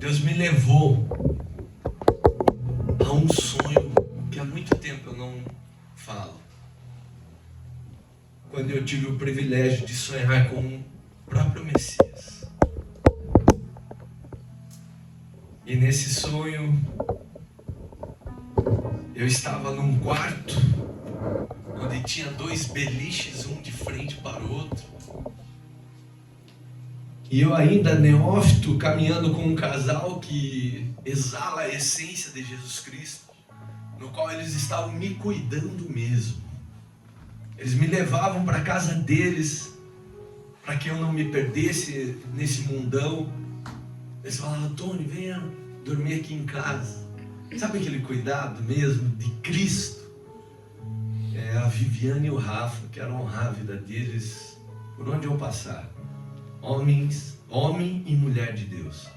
Deus me levou a um sonho que há muito tempo eu não falo. Quando eu tive o privilégio de sonhar com o próprio Messias. E nesse sonho, eu estava num quarto onde tinha dois beliches, um de frente para o outro. E eu ainda neófito, caminhando com um casal que exala a essência de Jesus Cristo, no qual eles estavam me cuidando mesmo. Eles me levavam para a casa deles, para que eu não me perdesse nesse mundão. Eles falavam: Tony, venha dormir aqui em casa. Sabe aquele cuidado mesmo de Cristo? A Viviane e o Rafa, quero honrar a vida deles por onde eu passar. Homem e mulher de Deus.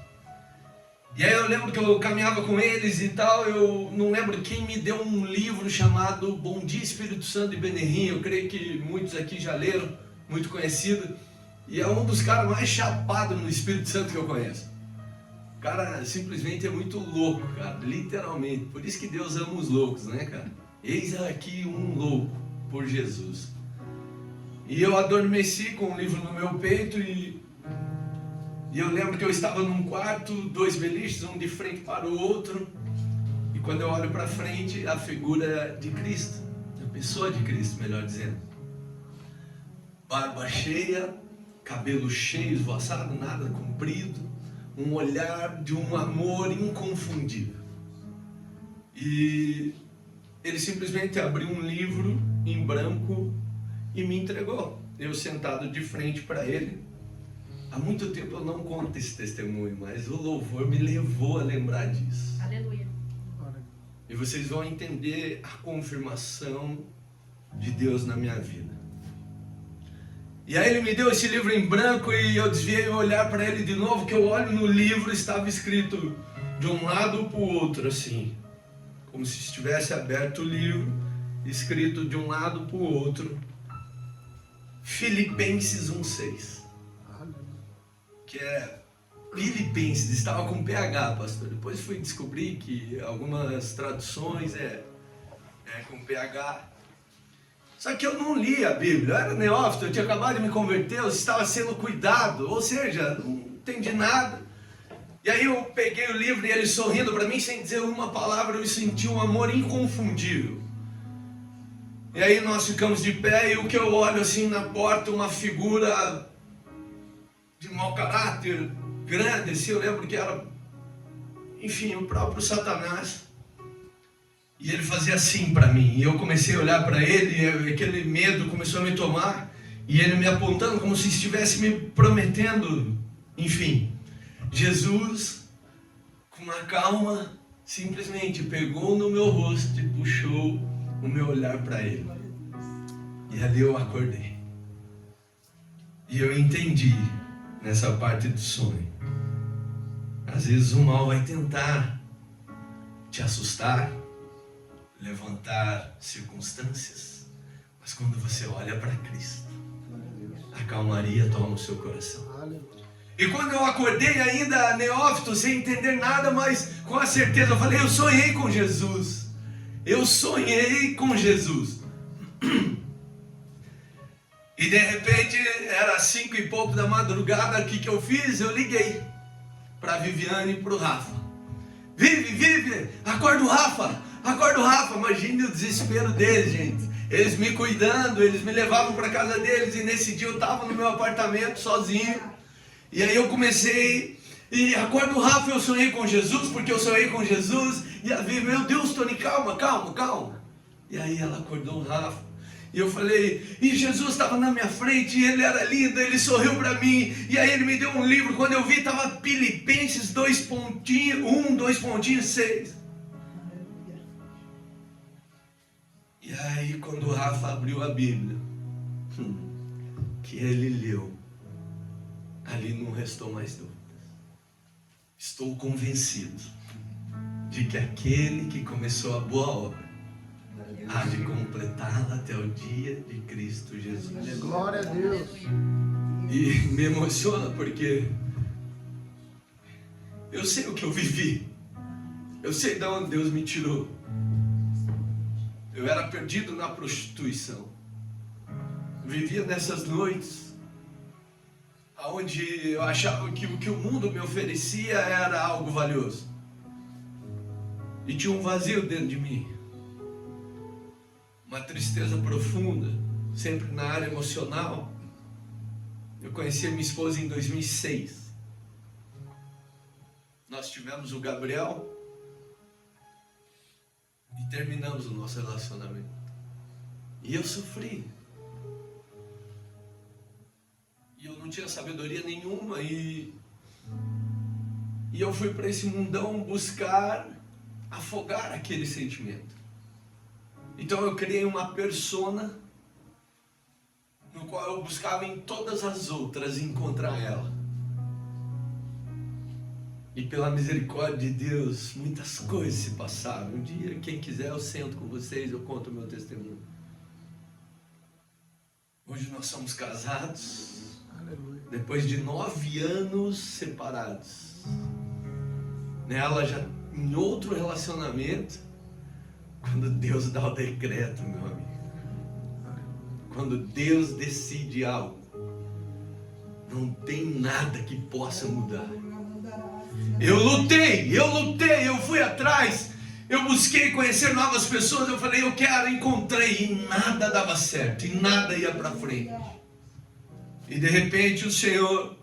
E aí eu lembro que eu caminhava com eles e tal, eu não lembro quem me deu um livro chamado Bom Dia Espírito Santo de Benihim. Eu creio que muitos aqui já leram, muito conhecido. E é um dos caras mais chapados no Espírito Santo que eu conheço. O cara simplesmente é muito louco, cara, literalmente. Por isso que Deus ama os loucos, né, cara? Eis aqui um louco por Jesus. E eu adormeci com o livro no meu peito e eu lembro que eu estava num quarto, dois beliches, um de frente para o outro. E quando eu olho para frente, a figura de Cristo, a pessoa de Cristo, melhor dizendo. Barba cheia, cabelo cheio, esvoaçado, nada comprido, um olhar de um amor inconfundível. E ele simplesmente abriu um livro em branco e me entregou. Eu sentado de frente para ele. Há muito tempo eu não conto esse testemunho, mas o louvor me levou a lembrar disso. Aleluia. E vocês vão entender a confirmação de Deus na minha vida. E aí ele me deu esse livro em branco e eu desviei o olhar para ele de novo, que eu olho no livro, estava escrito de um lado para o outro, assim, como se estivesse aberto o livro, escrito de um lado para o outro, Filipenses 1:6. Que é Filipenses, estava com PH, pastor. Depois fui descobrir que algumas traduções é com PH. Só que eu não li a Bíblia, eu era neófito, eu tinha acabado de me converter, eu estava sendo cuidado, ou seja, não entendi nada. E aí eu peguei o livro e ele sorrindo para mim, sem dizer uma palavra, eu senti um amor inconfundível. E aí nós ficamos de pé e o que eu olho assim na porta, uma figura de mau caráter, grande, assim, eu lembro que era, enfim, o próprio Satanás. E ele fazia assim para mim, e eu comecei a olhar para ele, e aquele medo começou a me tomar, e ele me apontando como se estivesse me prometendo, enfim. Jesus, com uma calma, simplesmente pegou no meu rosto e puxou o meu olhar para ele. E ali eu acordei. E eu entendi nessa parte do sonho. Às vezes o mal vai tentar te assustar, levantar circunstâncias, mas quando você olha para Cristo, a calmaria toma o seu coração. E quando eu acordei ainda neófito, sem entender nada, mas com a certeza, eu falei: eu sonhei com Jesus. Eu sonhei com Jesus. E de repente, era 5 e pouco da madrugada, o que eu fiz? Eu liguei para Viviane e para o Rafa. Vive, acorda o Rafa, acorda o Rafa. Imagine o desespero deles, gente. Eles me cuidando, eles me levavam para casa deles, e nesse dia eu estava no meu apartamento sozinho. E aí eu comecei, e acorda o Rafa, eu sonhei com Jesus, porque eu sonhei com Jesus. E a Vivi: meu Deus, Tony, calma. E aí ela acordou o Rafa. E eu falei, e Jesus estava na minha frente, e ele era lindo, ele sorriu para mim, e aí ele me deu um livro. Quando eu vi, estava Filipenses 2:6. E aí quando o Rafa abriu a Bíblia, que ele leu, ali não restou mais dúvidas. Estou convencido de que aquele que começou a boa obra há de completá-la até o dia de Cristo Jesus. Glória a Deus. E me emociona porque Eu sei o que eu vivi. Eu sei de onde Deus me tirou. Eu era perdido na prostituição. Vivia nessas noites onde eu achava que o que o mundo me oferecia era algo valioso. E tinha um vazio dentro de mim. Uma tristeza profunda, sempre na área emocional. Eu conheci a minha esposa em 2006. Nós tivemos o Gabriel e terminamos o nosso relacionamento. E eu sofri. E eu não tinha sabedoria nenhuma. E eu fui para esse mundão buscar afogar aquele sentimento. Então eu criei uma persona no qual eu buscava em todas as outras encontrar ela. E pela misericórdia de Deus, muitas coisas se passaram. Um dia, quem quiser, eu sento com vocês, eu conto o meu testemunho. Hoje nós somos casados, aleluia, depois de 9 anos separados. Ela já em outro relacionamento, quando Deus dá o decreto, meu amigo. Quando Deus decide algo, não tem nada que possa mudar. Eu lutei, eu fui atrás, eu busquei conhecer novas pessoas, eu falei, eu quero, encontrei, e nada dava certo, e nada ia para frente. E de repente o Senhor,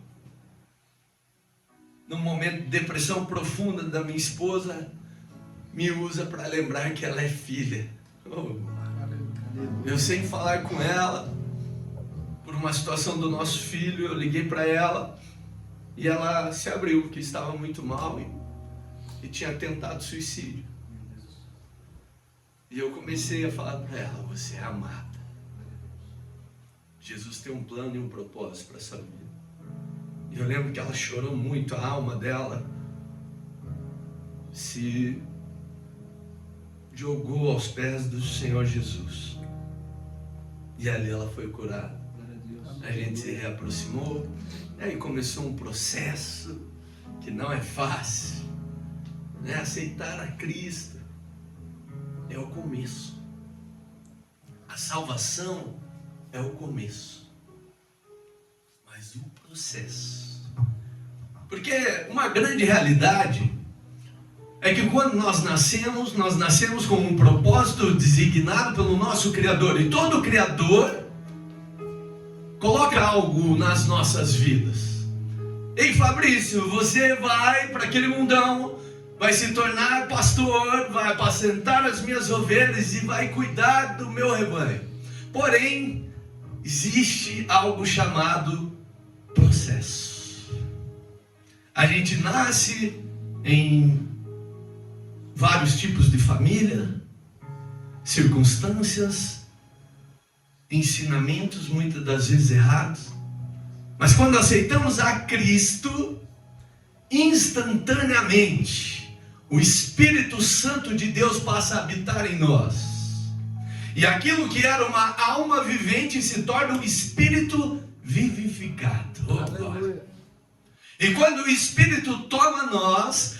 num momento de depressão profunda da minha esposa, me usa para lembrar que ela é filha. Eu sem falar com ela, por uma situação do nosso filho, eu liguei para ela, e ela se abriu, que estava muito mal e tinha tentado suicídio. E eu comecei a falar para ela, você é amada. Jesus tem um plano e um propósito para essa vida. E eu lembro que ela chorou muito, a alma dela se jogou aos pés do Senhor Jesus. E ali ela foi curada. A gente se reaproximou. E aí começou um processo que não é fácil. Aceitar a Cristo é o começo. A salvação é o começo. Mas o processo. Porque uma grande realidade é que quando nós nascemos com um propósito designado pelo nosso Criador. E todo Criador coloca algo nas nossas vidas. Ei, Fabrício, você vai para aquele mundão, vai se tornar pastor, vai apacentar as minhas ovelhas e vai cuidar do meu rebanho. Porém, existe algo chamado processo. A gente nasce em vários tipos de família, circunstâncias, ensinamentos muitas das vezes errados, mas quando aceitamos a Cristo, instantaneamente o Espírito Santo de Deus passa a habitar em nós, e aquilo que era uma alma vivente se torna um espírito vivificado. E quando o Espírito toma nós,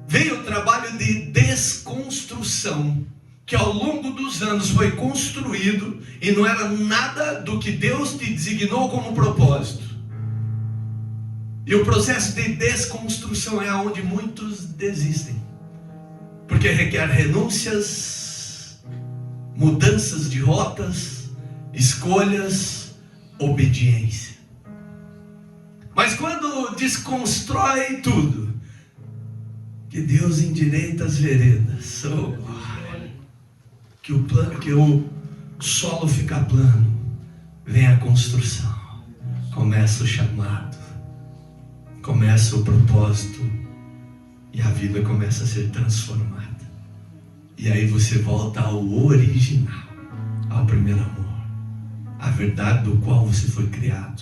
vem o trabalho de desconstrução, que ao longo dos anos foi construído e não era nada do que Deus te designou como propósito. E o processo de desconstrução é onde muitos desistem, porque requer renúncias, mudanças de rotas, escolhas, obediência. Mas quando desconstrói tudo, que Deus endireita as veredas, que o solo fica plano, vem a construção, começa o chamado, começa o propósito, e a vida começa a ser transformada. E aí você volta ao original, ao primeiro amor, a verdade do qual você foi criado.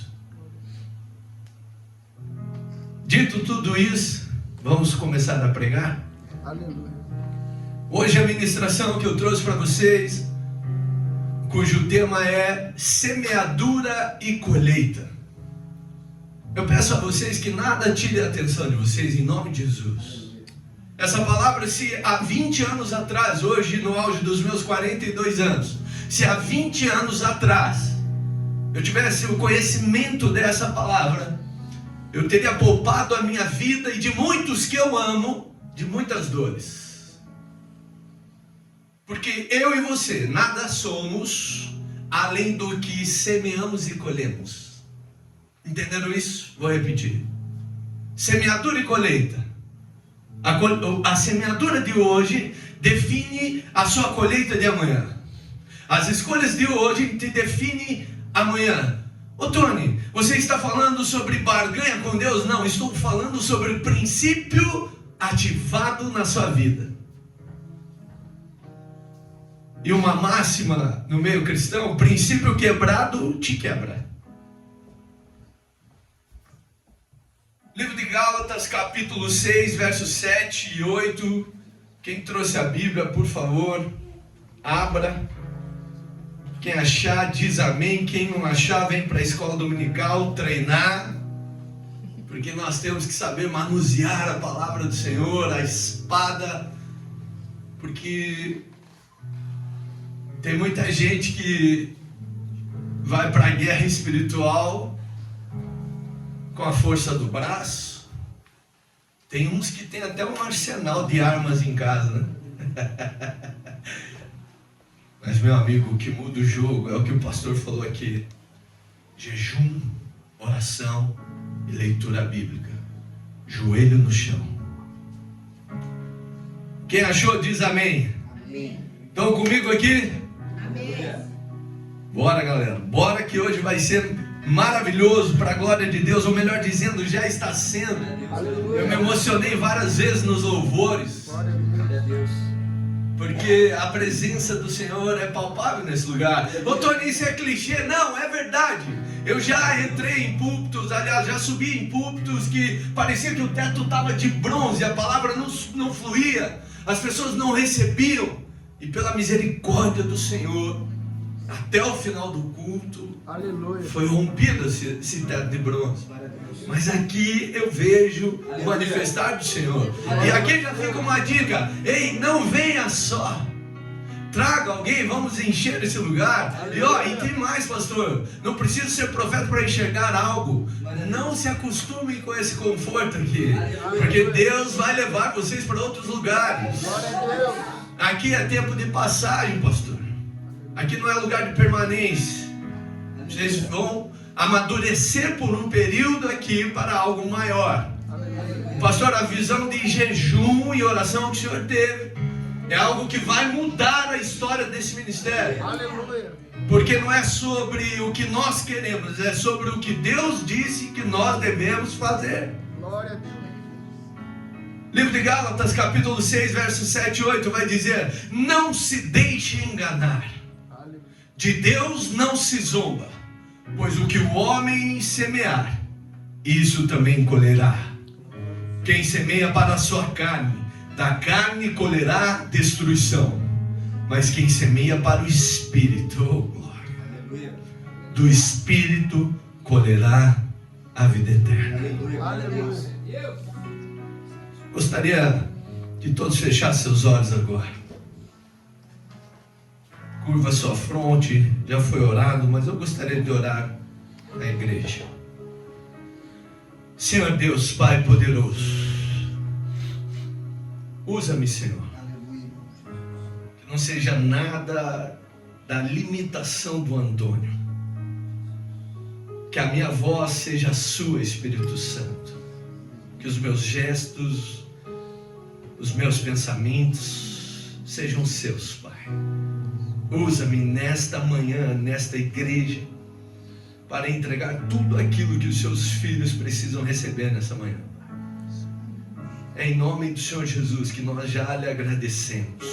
Dito tudo isso, vamos começar a pregar? Aleluia. Hoje a ministração que eu trouxe para vocês, cujo tema é semeadura e colheita. Eu peço a vocês que nada tire a atenção de vocês, em nome de Jesus. Essa palavra, se há 20 anos atrás, hoje no auge dos meus 42 anos, se há 20 anos atrás eu tivesse o conhecimento dessa palavra, eu teria poupado a minha vida e de muitos que eu amo, de muitas dores. Porque eu e você, nada somos além do que semeamos e colhemos. Entenderam isso? Vou repetir. Semeadura e colheita. A semeadura de hoje define a sua colheita de amanhã. As escolhas de hoje te definem amanhã. Ô Tony, você está falando sobre barganha com Deus? Não, estou falando sobre o princípio ativado na sua vida. E uma máxima no meio cristão: princípio quebrado te quebra. Livro de Gálatas, capítulo 6, versos 7 e 8. Quem trouxe a Bíblia, por favor, abra. Quem achar, diz amém. Quem não achar, vem para a escola dominical treinar. Porque nós temos que saber manusear a palavra do Senhor, a espada. Porque tem muita gente que vai para a guerra espiritual com a força do braço. Tem uns que tem até um arsenal de armas em casa, né? Mas, meu amigo, o que muda o jogo é o que o pastor falou aqui: jejum, oração e leitura bíblica. Joelho no chão. Quem achou, diz amém. Amém. Estão comigo aqui? Amém. Bora, galera. Bora, que hoje vai ser maravilhoso para a glória de Deus. Ou melhor dizendo, já está sendo. Eu me emocionei várias vezes nos louvores. Glória a Deus. Porque a presença do Senhor é palpável nesse lugar. Ô Tony, isso é clichê? Não, é verdade. Eu já entrei em púlpitos, aliás, já subi em púlpitos que parecia que o teto estava de bronze, a palavra não fluía, as pessoas não recebiam. E pela misericórdia do Senhor, até o final do culto, aleluia, foi rompido esse teto de bronze. Mas aqui eu vejo o manifestar do Senhor. E aqui já fica uma dica: ei, não venha só, traga alguém, vamos encher esse lugar. E tem mais, pastor, não precisa ser profeta para enxergar algo. Não se acostumem com esse conforto aqui, porque Deus vai levar vocês para outros lugares. Aqui é tempo de passagem, pastor. Aqui não é lugar de permanência. Vocês vão amadurecer por um período aqui para algo maior. Pastor, a visão de jejum e oração que o Senhor teve é algo que vai mudar a história desse ministério. Porque não é sobre o que nós queremos, é sobre o que Deus disse que nós devemos fazer. Glória a Deus. Livro de Gálatas, capítulo 6, versos 7 e 8 vai dizer: não se deixe enganar, de Deus não se zomba, pois o que o homem semear, isso também colherá. Quem semeia para a sua carne, da carne colherá destruição, mas quem semeia para o Espírito, oh glória, do Espírito colherá a vida eterna. Aleluia. Gostaria que todos fechassem seus olhos agora. Curva sua fronte. Já foi orado, mas eu gostaria de orar na igreja. Senhor Deus, Pai poderoso, usa-me, Senhor. Que não seja nada da limitação do Antônio. Que a minha voz seja a sua, Espírito Santo. Que os meus gestos, os meus pensamentos sejam seus, Pai. Usa-me nesta manhã, nesta igreja, para entregar tudo aquilo que os seus filhos precisam receber nessa manhã. É em nome do Senhor Jesus que nós já lhe agradecemos.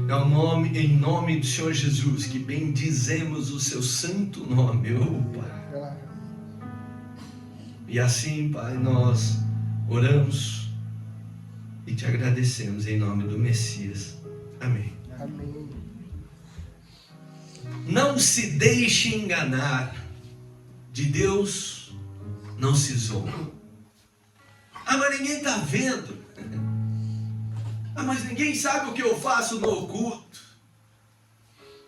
É em nome do Senhor Jesus que bendizemos o seu santo nome, oh Pai. E assim, Pai, nós oramos e te agradecemos em nome do Messias. Amém. Amém. Não se deixe enganar, de Deus não se zomba. Ah, mas ninguém está vendo. Ah, mas ninguém sabe o que eu faço no oculto.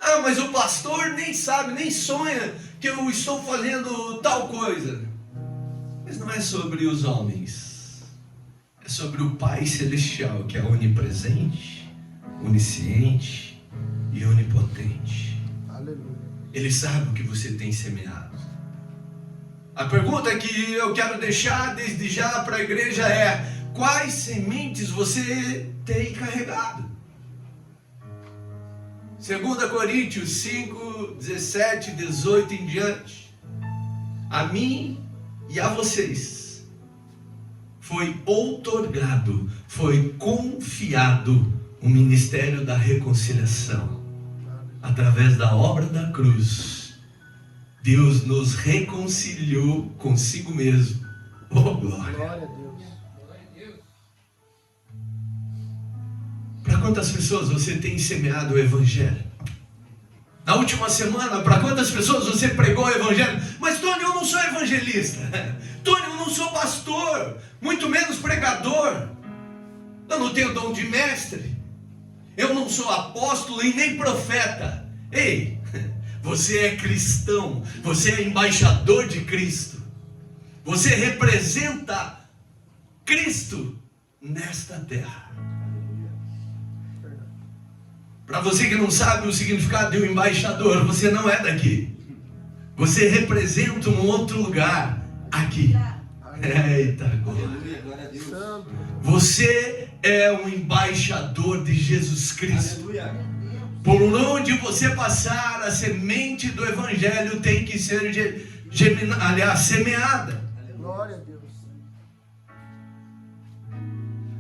Ah, mas o pastor nem sabe, nem sonha que eu estou fazendo tal coisa. Mas não é sobre os homens. É sobre o Pai Celestial, que é onipresente, onisciente e onipotente. Aleluia. Ele sabe o que você tem semeado. A pergunta que eu quero deixar desde já para a igreja é: quais sementes você tem carregado? 2 Coríntios 5, 17, 18 em diante. A mim e a vocês foi outorgado, foi confiado o ministério da reconciliação. Através da obra da cruz, Deus nos reconciliou consigo mesmo. Oh, glória! Glória a Deus! Para quantas pessoas você tem semeado o Evangelho? Na última semana, para quantas pessoas você pregou o Evangelho? Mas Tony, eu não sou evangelista. Tony, eu não sou pastor, muito menos pregador. Eu não tenho dom de mestre. Eu não sou apóstolo e nem profeta. Ei, você é cristão, você é embaixador de Cristo. Você representa Cristo nesta terra. Para você que não sabe o significado de um embaixador, você não é daqui. Você representa um outro lugar aqui. Eita glória. Você é um embaixador de Jesus Cristo. Por onde você passar, a semente do Evangelho tem que ser semeada. Glória a Deus.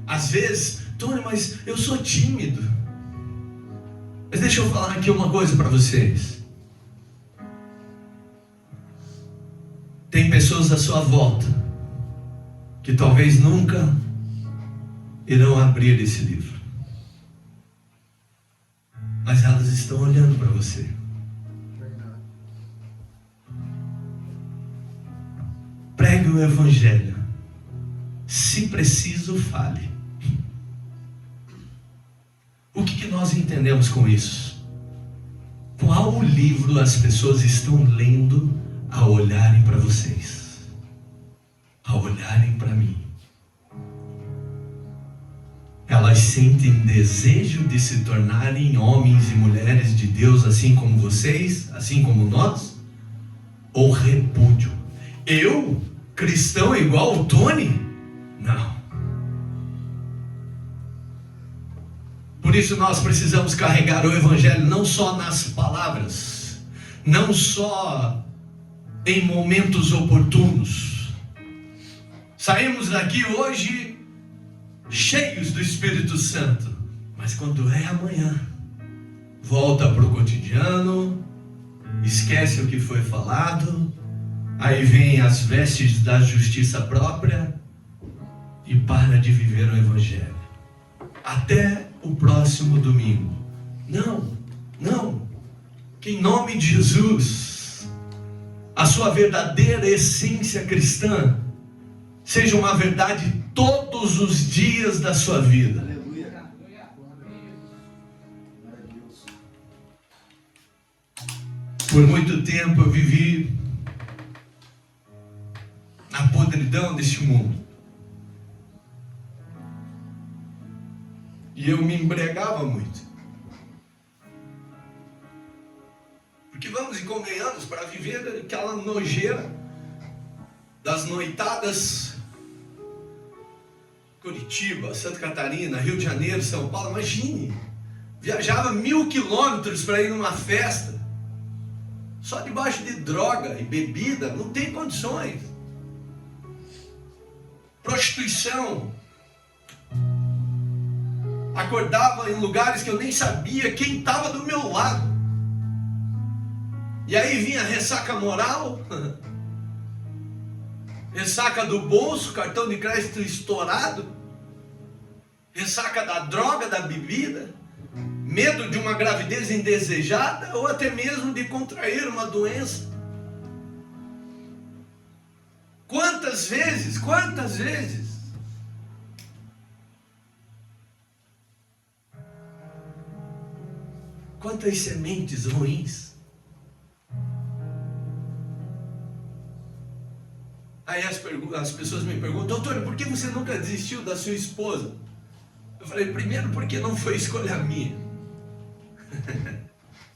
Às vezes, Tony, mas eu sou tímido. Mas deixa eu falar aqui uma coisa para vocês. Tem pessoas à sua volta que talvez nunca irão abrir esse livro, mas elas estão olhando para você. Pregue o Evangelho. Se preciso, fale. O que nós entendemos com isso? Qual livro as pessoas estão lendo ao olharem para vocês? Ao olharem para mim? Elas sentem desejo de se tornarem homens e mulheres de Deus, assim como vocês, assim como nós? Ou repúdio? Eu, cristão igual o Tony? Não. Por isso nós precisamos carregar o Evangelho não só nas palavras, não só em momentos oportunos. Saímos daqui hoje cheios do Espírito Santo, mas quando é amanhã, volta para o cotidiano, esquece o que foi falado, aí vem as vestes da justiça própria e para de viver o Evangelho. Até o próximo domingo. Não. Que em nome de Jesus, a sua verdadeira essência cristã seja uma verdade todos os dias da sua vida. Aleluia. Por muito tempo eu vivi na podridão deste mundo. E eu me embriagava muito. Porque vamos e convenhamos, para viver aquela nojeira das noitadas, Curitiba, Santa Catarina, Rio de Janeiro, São Paulo, imagine, viajava 1000 quilômetros para ir numa festa, só debaixo de droga e bebida, não tem condições. Prostituição. Acordava em lugares que eu nem sabia quem estava do meu lado. E aí vinha ressaca moral, ressaca do bolso, cartão de crédito estourado, ressaca da droga, da bebida, medo de uma gravidez indesejada ou até mesmo de contrair uma doença. Quantas vezes? Quantas vezes? Quantas sementes ruins? Aí as pessoas me perguntam: doutor, por que você nunca desistiu da sua esposa? Eu falei: primeiro, porque não foi escolha minha.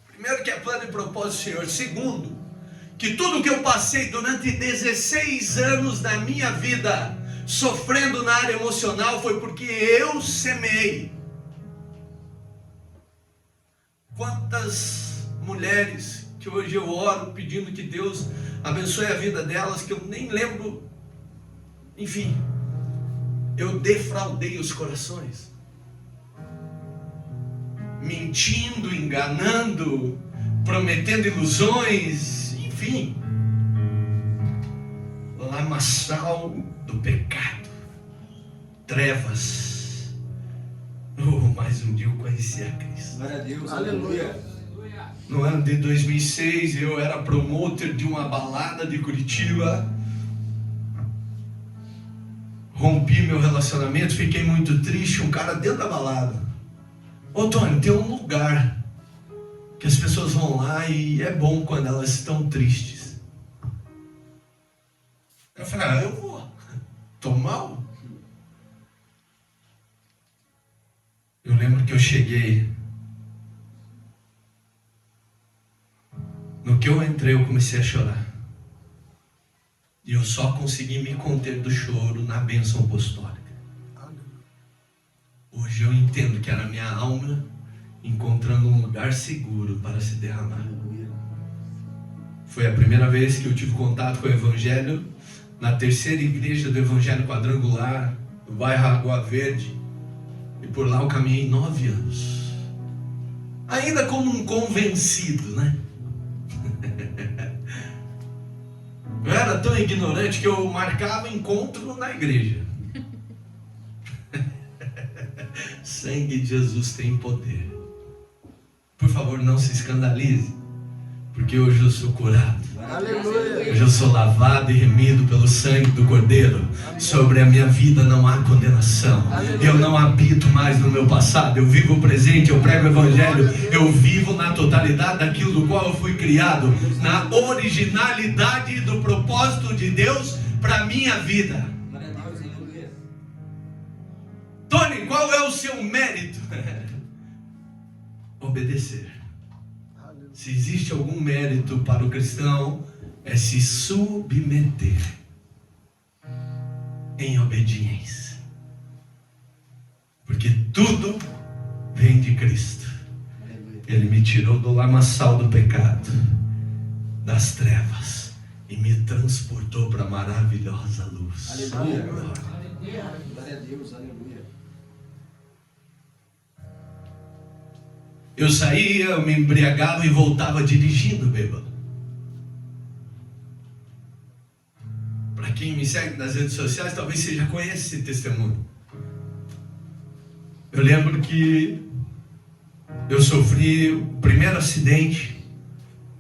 Primeiro, que é plano e propósito do Senhor. Segundo, que tudo que eu passei durante 16 anos da minha vida, sofrendo na área emocional, foi porque eu semeei. Quantas mulheres que hoje eu oro pedindo que Deus abençoe a vida delas, que eu nem lembro, enfim, eu defraudei os corações, mentindo, enganando, prometendo ilusões, enfim, lamaçal do pecado, trevas. Mais um dia eu conheci a Cristo. Glória a Deus, Aleluia. No ano de 2006, eu era promotor de uma balada de Curitiba. Rompi meu relacionamento, fiquei muito triste. Um cara dentro da balada: ô Tony, tem um lugar que as pessoas vão lá e é bom quando elas estão tristes. Eu falei: eu vou. Tô mal? Eu lembro que eu cheguei. No que eu entrei, eu comecei a chorar. E eu só consegui me conter do choro na bênção apostólica. Hoje eu entendo que era a minha alma encontrando um lugar seguro para se derramar. Foi a primeira vez que eu tive contato com o Evangelho na terceira igreja do Evangelho Quadrangular, no bairro Água Verde. E por lá eu caminhei 9 anos. Ainda como um convencido, né? Eu era tão ignorante que eu marcava encontro na igreja. Sangue de Jesus tem poder. Por favor, não se escandalize, porque hoje eu sou curado. Aleluia. Hoje eu sou lavado e remido pelo sangue do Cordeiro. Sobre a minha vida não há condenação. Eu não habito mais no meu passado. Eu vivo o presente, eu prego o Evangelho. Eu vivo na totalidade daquilo do qual eu fui criado, na originalidade do propósito de Deus para a minha vida. Tony, qual é o seu mérito? Obedecer. Se existe algum mérito para o cristão, é se submeter em obediência. Porque tudo vem de Cristo. Ele me tirou do lamaçal do pecado, das trevas, e me transportou para a maravilhosa luz. Aleluia. Glória a Deus, aleluia. Eu saía, eu me embriagava e voltava dirigindo, bêbado. Para quem me segue nas redes sociais, talvez você já conheça esse testemunho. Eu lembro que eu sofri o primeiro acidente.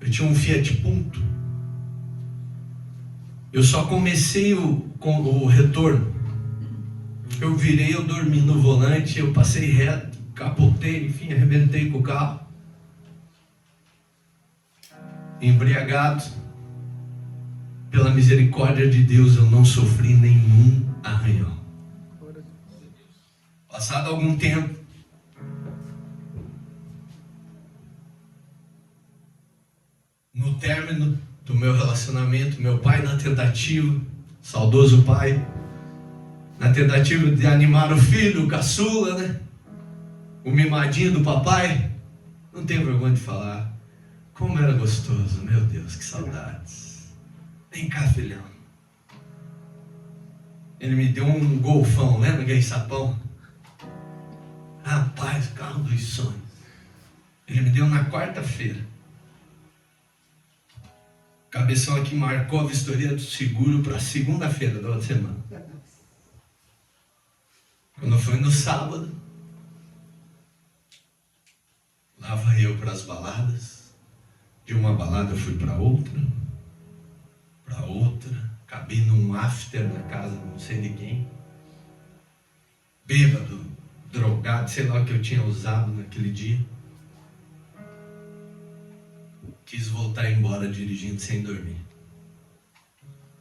Eu tinha um Fiat Punto. Eu só comecei com o retorno. Eu virei, eu dormi no volante, eu passei reto, capotei, enfim, arrebentei com o carro. Embriagado. Pela misericórdia de Deus, eu não sofri nenhum arranhão. Passado algum tempo, no término do meu relacionamento, meu pai na tentativa, saudoso pai, na tentativa de animar o filho, o caçula, né? O mimadinho do papai, não tenho vergonha de falar, como era gostoso, meu Deus, que saudades. Vem cá, filhão. Ele me deu um golfão, lembra aquele sapão? Rapaz, carro dos sonhos. Ele me deu na quarta-feira. Cabeção aqui marcou a vistoria do seguro para segunda-feira da outra semana. Quando foi no sábado, lá vai eu para as baladas. De uma balada eu fui para outra, Acabei num after na casa de não sei de quem. Bêbado, drogado, sei lá o que eu tinha usado naquele dia. Quis voltar embora dirigindo sem dormir.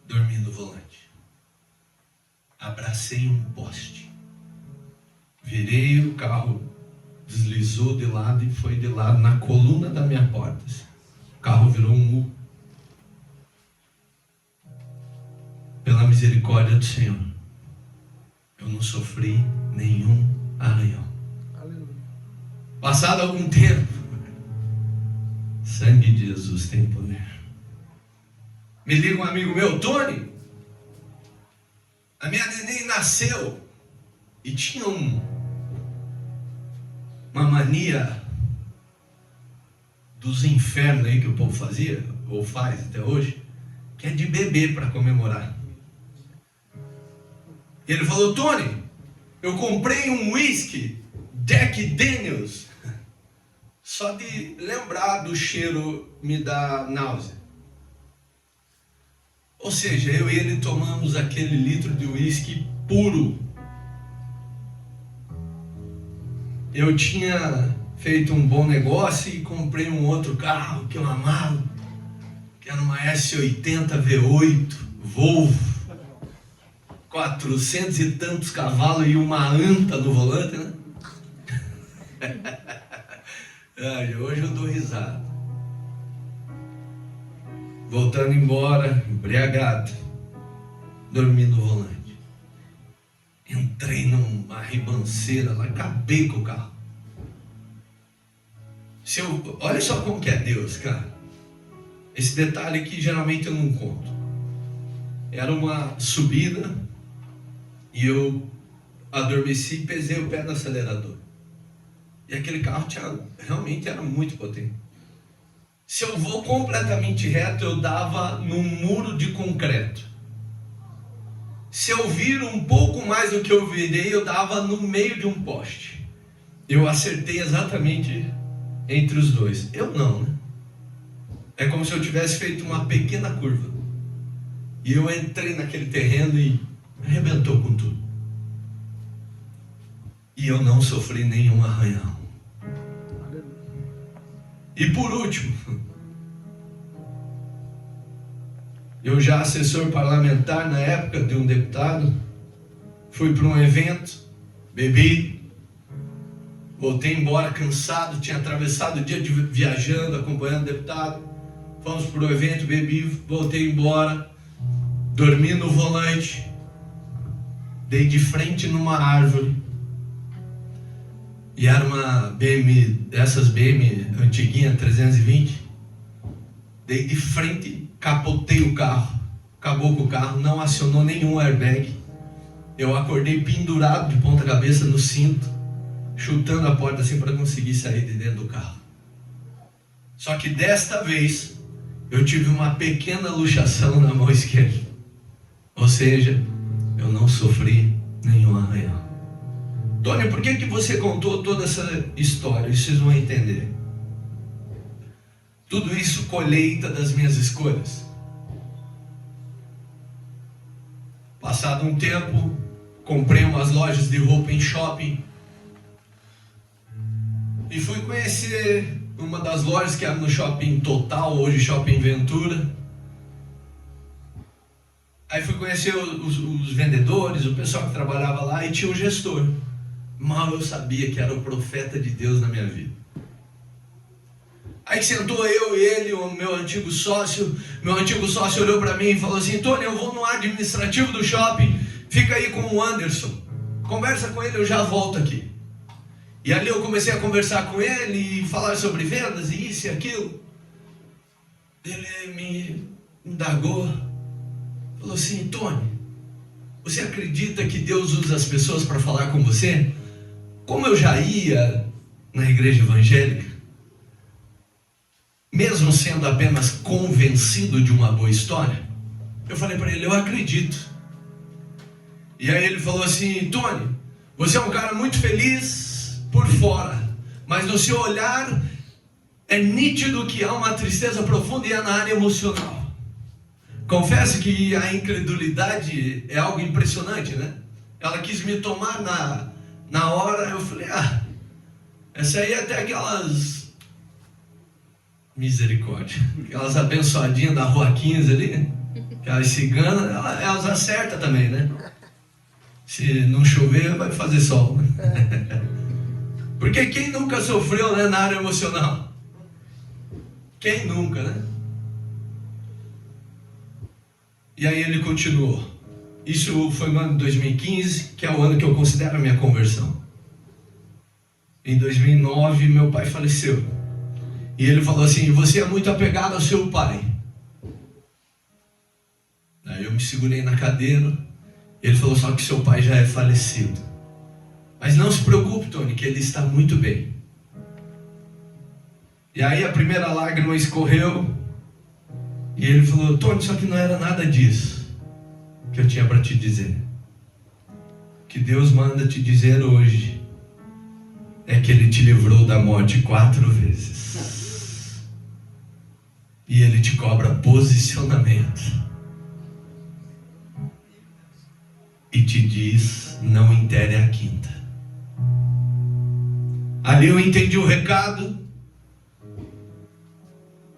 Dormi no volante. Abracei um poste. Virei o carro, deslizou de lado e foi de lado na coluna da minha porta. O carro virou um U. Pela misericórdia do Senhor, eu não sofri nenhum arranhão. Aleluia. Passado algum tempo, sangue de Jesus tem poder. Me liga um amigo meu, Tony, a minha neném nasceu e tinha uma mania dos infernos aí que o povo fazia, ou faz até hoje, que é de beber para comemorar. E ele falou, Tony, eu comprei um whisky Jack Daniels. Só de lembrar do cheiro me dá náusea. Ou seja, eu e ele tomamos aquele litro de whisky puro. Eu tinha feito um bom negócio e comprei um outro carro que eu amava, que era uma S80 V8 Volvo. 400 e tantos cavalos e uma anta no volante, né? Hoje eu dou risada. Voltando embora, embriagado, dormi no volante. Entrei numa ribanceira lá, acabei com o carro. Olha só como que é Deus, cara. Esse detalhe que geralmente eu não conto. Era uma subida e eu adormeci e pesei o pé no acelerador. E aquele carro realmente era muito potente. Se eu vou completamente reto, eu dava num muro de concreto. Se eu viro um pouco mais do que eu virei, eu dava no meio de um poste. Eu acertei exatamente entre os dois. Eu não, né? É como se eu tivesse feito uma pequena curva. E eu entrei naquele terreno e arrebentou com tudo. E eu não sofri nenhum arranhão. E por último, eu já assessor parlamentar na época de um deputado, fui para um evento, bebi, voltei embora cansado, tinha atravessado o dia viajando, acompanhando o deputado, fomos para o evento, bebi, voltei embora, dormi no volante, dei de frente numa árvore, e era uma BM, essas BM antiguinha, 320, dei de frente, capotei o carro, acabou com o carro, não acionou nenhum airbag. Eu acordei pendurado de ponta cabeça no cinto, chutando a porta assim para conseguir sair de dentro do carro. Só que desta vez, eu tive uma pequena luxação na mão esquerda. Ou seja, eu não sofri nenhum arranhão. Tony, por que você contou toda essa história? Vocês vão entender. Tudo isso colheita das minhas escolhas. Passado um tempo, comprei umas lojas de roupa em shopping e fui conhecer uma das lojas que era no Shopping Total, hoje Shopping Ventura. Aí fui conhecer os vendedores, o pessoal que trabalhava lá, e tinha um gestor. Mal eu sabia que era o profeta de Deus na minha vida. Aí sentou eu e ele, o meu antigo sócio olhou para mim e falou assim: Tony, eu vou no administrativo do shopping, fica aí com o Anderson, conversa com ele, eu já volto aqui. E ali eu comecei a conversar com ele e falar sobre vendas e isso e aquilo. Ele me indagou, falou assim: Tony, você acredita que Deus usa as pessoas para falar com você? Como eu já ia na igreja evangélica, mesmo sendo apenas convencido de uma boa história, eu falei para ele: eu acredito. E aí ele falou assim: Tony, você é um cara muito feliz por fora, mas no seu olhar é nítido que há uma tristeza profunda e é na área emocional. Confesso que a incredulidade é algo impressionante, né? Ela quis me tomar na hora, eu falei, essa aí é até aquelas misericórdia, aquelas abençoadinhas da rua 15 ali, aquelas ciganas, elas acertam também, né? Se não chover, vai fazer sol, né? Porque quem nunca sofreu, né, na área emocional? Quem nunca, né? E aí ele continuou. Isso foi no ano de 2015, que é o ano que eu considero a minha conversão. Em 2009, meu pai faleceu. E ele falou assim, você é muito apegado ao seu pai. Aí eu me segurei na cadeira. Ele falou, só que seu pai já é falecido. Mas não se preocupe, Tony, que ele está muito bem. E aí a primeira lágrima escorreu. E ele falou, Tony, só que não era nada disso que eu tinha para te dizer. O que Deus manda te dizer hoje é que Ele te livrou da morte 4 vezes. E Ele te cobra posicionamento. E te diz, não entere a 5ª. Ali eu entendi o recado.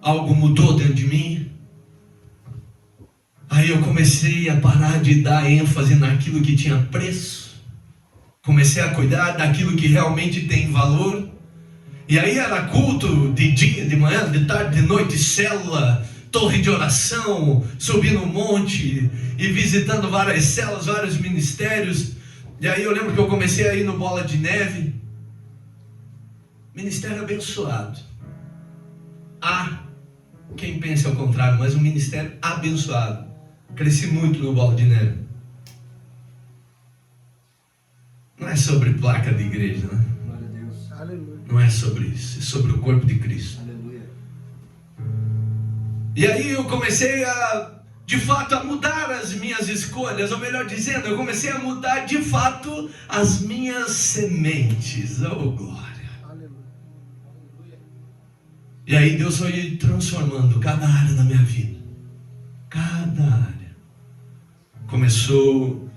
Algo mudou dentro de mim. Aí eu comecei a parar de dar ênfase naquilo que tinha preço. Comecei a cuidar daquilo que realmente tem valor. E aí era culto de dia, de manhã, de tarde, de noite, célula, torre de oração, subindo um monte e visitando várias células, vários ministérios. E aí eu lembro que eu comecei a ir no Bola de Neve. Ministério abençoado. Há quem pense ao contrário, mas um ministério abençoado. Cresci muito no Bola de Neve. Não é sobre placa de igreja, né? Glória a Deus. Aleluia. Não é sobre isso, é sobre o corpo de Cristo. Aleluia. E aí eu comecei de fato, a mudar as minhas escolhas, ou melhor dizendo, eu comecei a mudar de fato as minhas sementes. Oh, glória! Aleluia. E aí Deus foi transformando cada área da minha vida. Cada área. Começou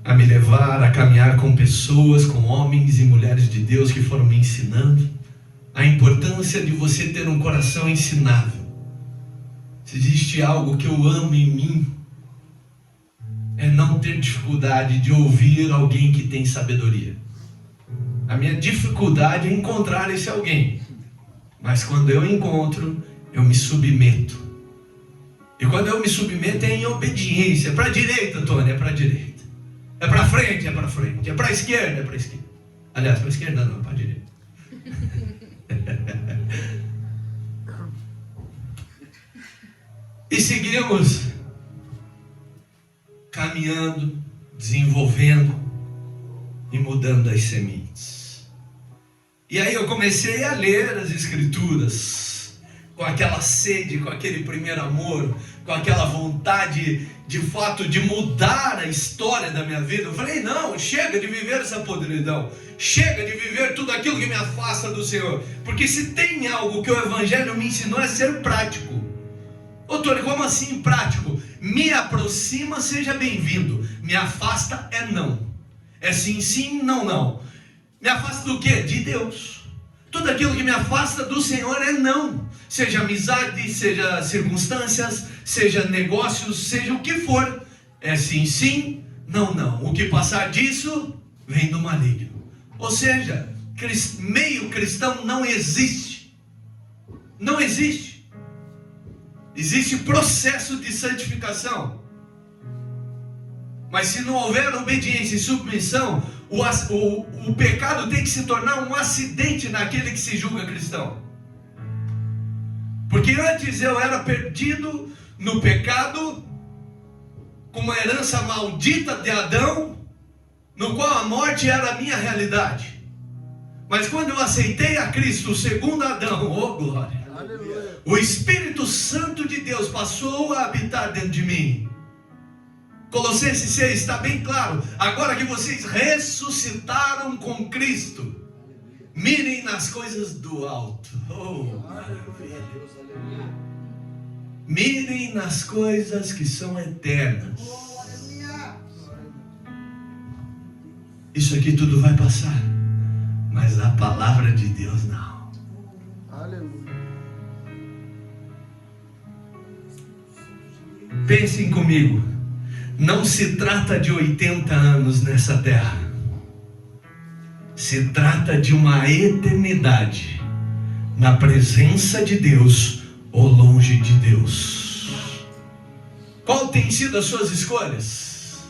a me levar a caminhar com pessoas, com homens e mulheres de Deus que foram me ensinando a importância de você ter um coração ensinável. Se existe algo que eu amo em mim, é não ter dificuldade de ouvir alguém que tem sabedoria. A minha dificuldade é encontrar esse alguém, mas quando eu encontro, eu me submeto. E quando eu me submeto é em obediência. É para a direita, Tony, é para a direita. É para frente, é para frente. É para a esquerda, é para a esquerda. Aliás, para a esquerda não, é para a direita. E seguimos caminhando, desenvolvendo e mudando as sementes. E aí eu comecei a ler as Escrituras com aquela sede, com aquele primeiro amor, com aquela vontade de fato de mudar a história da minha vida. Eu falei, não, chega de viver essa podridão, chega de viver tudo aquilo que me afasta do Senhor, porque se tem algo que o Evangelho me ensinou é ser prático. Ô Tony, como assim prático? Me aproxima, seja bem-vindo, me afasta é não, é sim, sim, não, não. Me afasta do quê? De Deus. Tudo aquilo que me afasta do Senhor é não. Seja amizade, seja circunstâncias, seja negócios, seja o que for. É sim, sim, não, não. O que passar disso, vem do maligno. Ou seja, meio cristão não existe. Não existe. Existe processo de santificação. Mas se não houver obediência e submissão, o pecado tem que se tornar um acidente naquele que se julga cristão. Porque antes eu era perdido no pecado, com uma herança maldita de Adão, no qual a morte era a minha realidade. Mas quando eu aceitei a Cristo, o segundo Adão, oh glória, aleluia, o Espírito Santo de Deus passou a habitar dentro de mim. Colossenses 6 está bem claro. Agora que vocês ressuscitaram com Cristo, mirem nas coisas do alto. Oh, maravilha. Mirem nas coisas que são eternas. Isso aqui tudo vai passar, mas a palavra de Deus não. Aleluia. Pensem comigo, não se trata de 80 anos nessa terra, se trata de uma eternidade na presença de Deus ou longe de Deus. Qual tem sido as suas escolhas?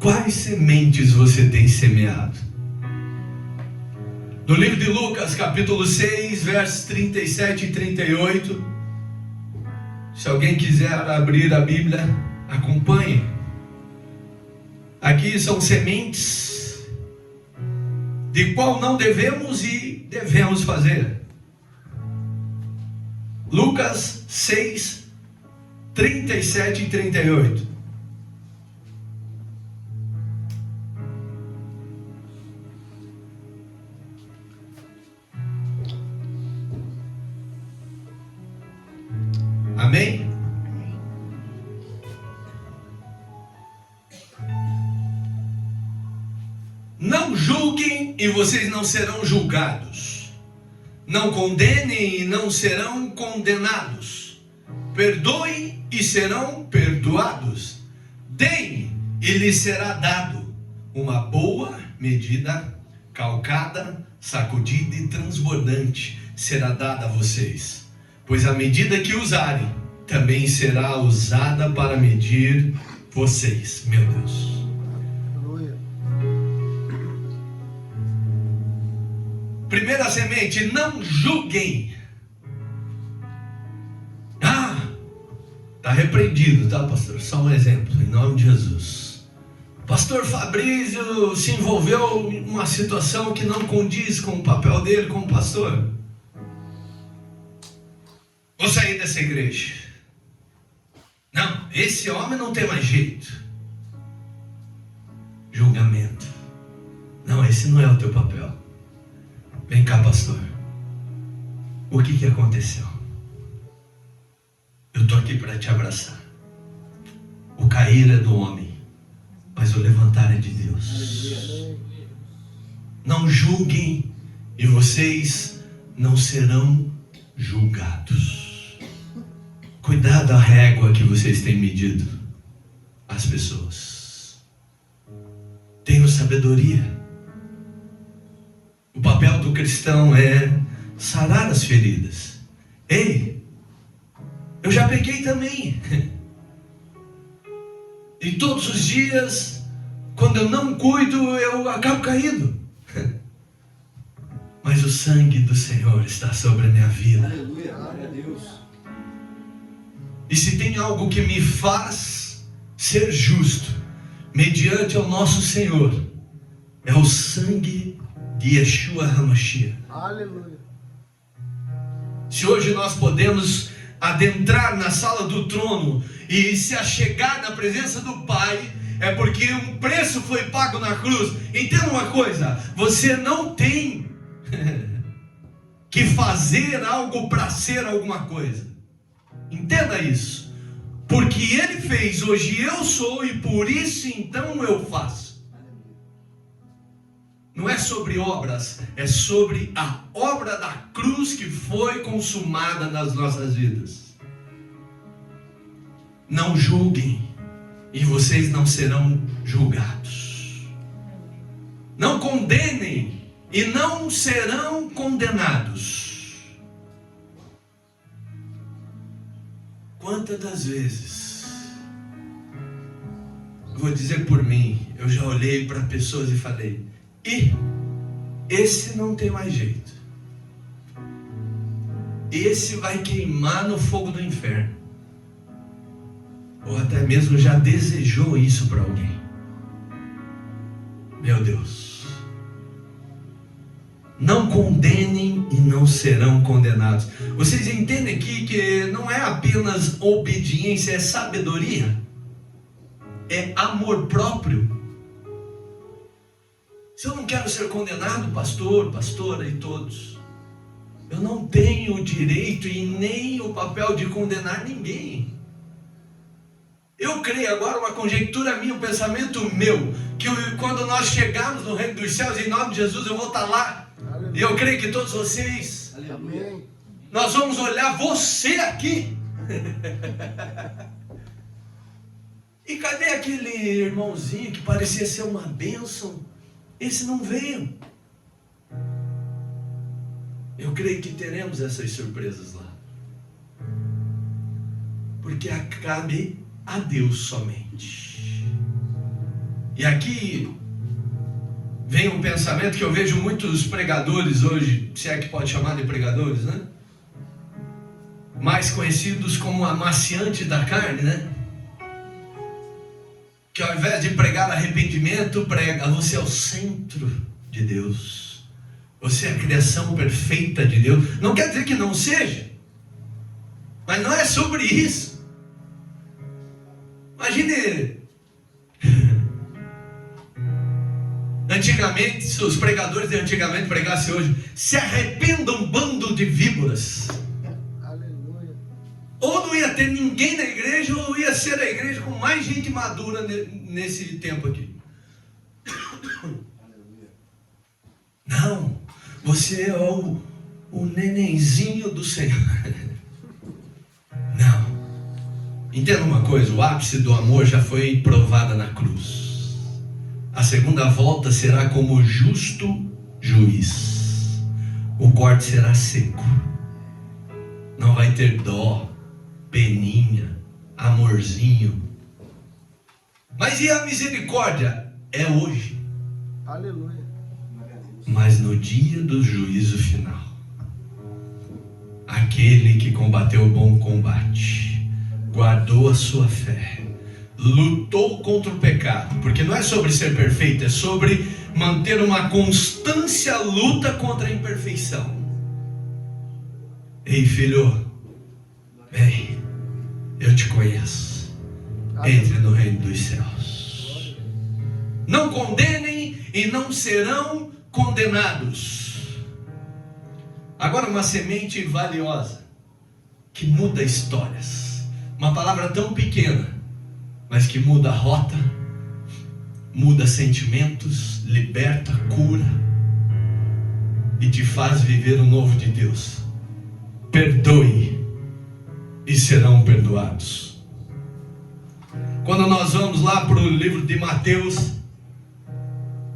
Quais sementes você tem semeado? No livro de Lucas, capítulo 6, versos 37 e 38, se alguém quiser abrir a Bíblia, acompanhe. Aqui são sementes de qual não devemos e devemos fazer. Lucas 6, 37 e 38. Amém? Não julguem e vocês não serão julgados. Não condenem e não serão condenados. Perdoem e serão perdoados. Deem e lhes será dado. Uma boa medida, calcada, sacudida e transbordante será dada a vocês. Pois a medida que usarem também será usada para medir vocês. Meu Deus. Aleluia. Primeira semente, não julguem. Está repreendido, tá, pastor? Só um exemplo, em nome de Jesus. Pastor Fabrício se envolveu em uma situação que não condiz com o papel dele como pastor. Vou sair dessa igreja. Não, esse homem não tem mais jeito. Julgamento. Não, esse não é o teu papel. Vem cá, pastor. O que aconteceu? Eu estou aqui para te abraçar. O cair é do homem, mas o levantar é de Deus. Não julguem e vocês não serão julgados. Cuidado a régua que vocês têm medido as pessoas. Tenham sabedoria. O papel do cristão é sarar as feridas. Ei, eu já peguei também. E todos os dias, quando eu não cuido, eu acabo caído. Mas o sangue do Senhor está sobre a minha vida. Aleluia, glória a Deus. E se tem algo que me faz ser justo, mediante ao nosso Senhor, é o sangue de Yeshua HaMashiach. Aleluia. Se hoje nós podemos adentrar na sala do trono e se achegar na presença do Pai, é porque um preço foi pago na cruz. Entenda uma coisa, você não tem que fazer algo para ser alguma coisa. Entenda isso. Porque Ele fez, hoje eu sou e por isso então eu faço. Não é sobre obras, é sobre a obra da cruz que foi consumada nas nossas vidas. Não julguem e vocês não serão julgados. Não condenem e não serão condenados. Quantas das vezes, vou dizer por mim, eu já olhei para pessoas e falei: e esse não tem mais jeito. Esse vai queimar no fogo do inferno. Ou até mesmo já desejou isso para alguém. Meu Deus. Não condenem e não serão condenados. Vocês entendem aqui que não é apenas obediência, é sabedoria. É amor próprio. Se eu não quero ser condenado, pastor, pastora e todos, Eu não tenho o direito e nem o papel de condenar ninguém. Eu creio agora, uma conjectura minha, um pensamento meu, que quando nós chegarmos no reino dos céus, em nome de Jesus, eu vou estar lá. E eu creio que todos vocês, Amém. nós vamos olhar você aqui. E cadê aquele irmãozinho que parecia ser uma bênção? Esse não veio. Eu creio que teremos essas surpresas lá. Porque cabe a Deus somente. E aqui vem um pensamento que eu vejo muitos pregadores hoje, se é que pode chamar de pregadores, né? Mais conhecidos como amaciante da carne, né? Que ao invés de pregar arrependimento, prega: você é o centro de Deus, você é a criação perfeita de Deus. Não quer dizer que não seja, mas não é sobre isso. Imagine, antigamente, se os pregadores de antigamente pregassem hoje: se arrependa um bando de víboras. Aleluia. Ou não ia ter ninguém na igreja, ou ia ser a igreja com mais gente madura nesse tempo aqui. Não, você é o nenenzinho do Senhor. Não. Entenda uma coisa: o ápice do amor já foi provado na cruz. A segunda volta será como justo juiz. O corte será seco. Não vai ter dó, peninha, amorzinho. Mas e a misericórdia? É hoje. Aleluia. Mas no dia do juízo final, aquele que combateu o bom combate, guardou a sua fé, lutou contra o pecado, porque não é sobre ser perfeito, é sobre manter uma constância luta contra a imperfeição. Ei, filho, vem, eu te conheço. Entre no reino dos céus. Não condenem e não serão condenados. Agora, uma semente valiosa que muda histórias. Uma palavra tão pequena, mas que muda a rota, muda sentimentos, liberta, cura e te faz viver o novo de Deus. Perdoe e serão perdoados. Quando nós vamos lá para o livro de Mateus,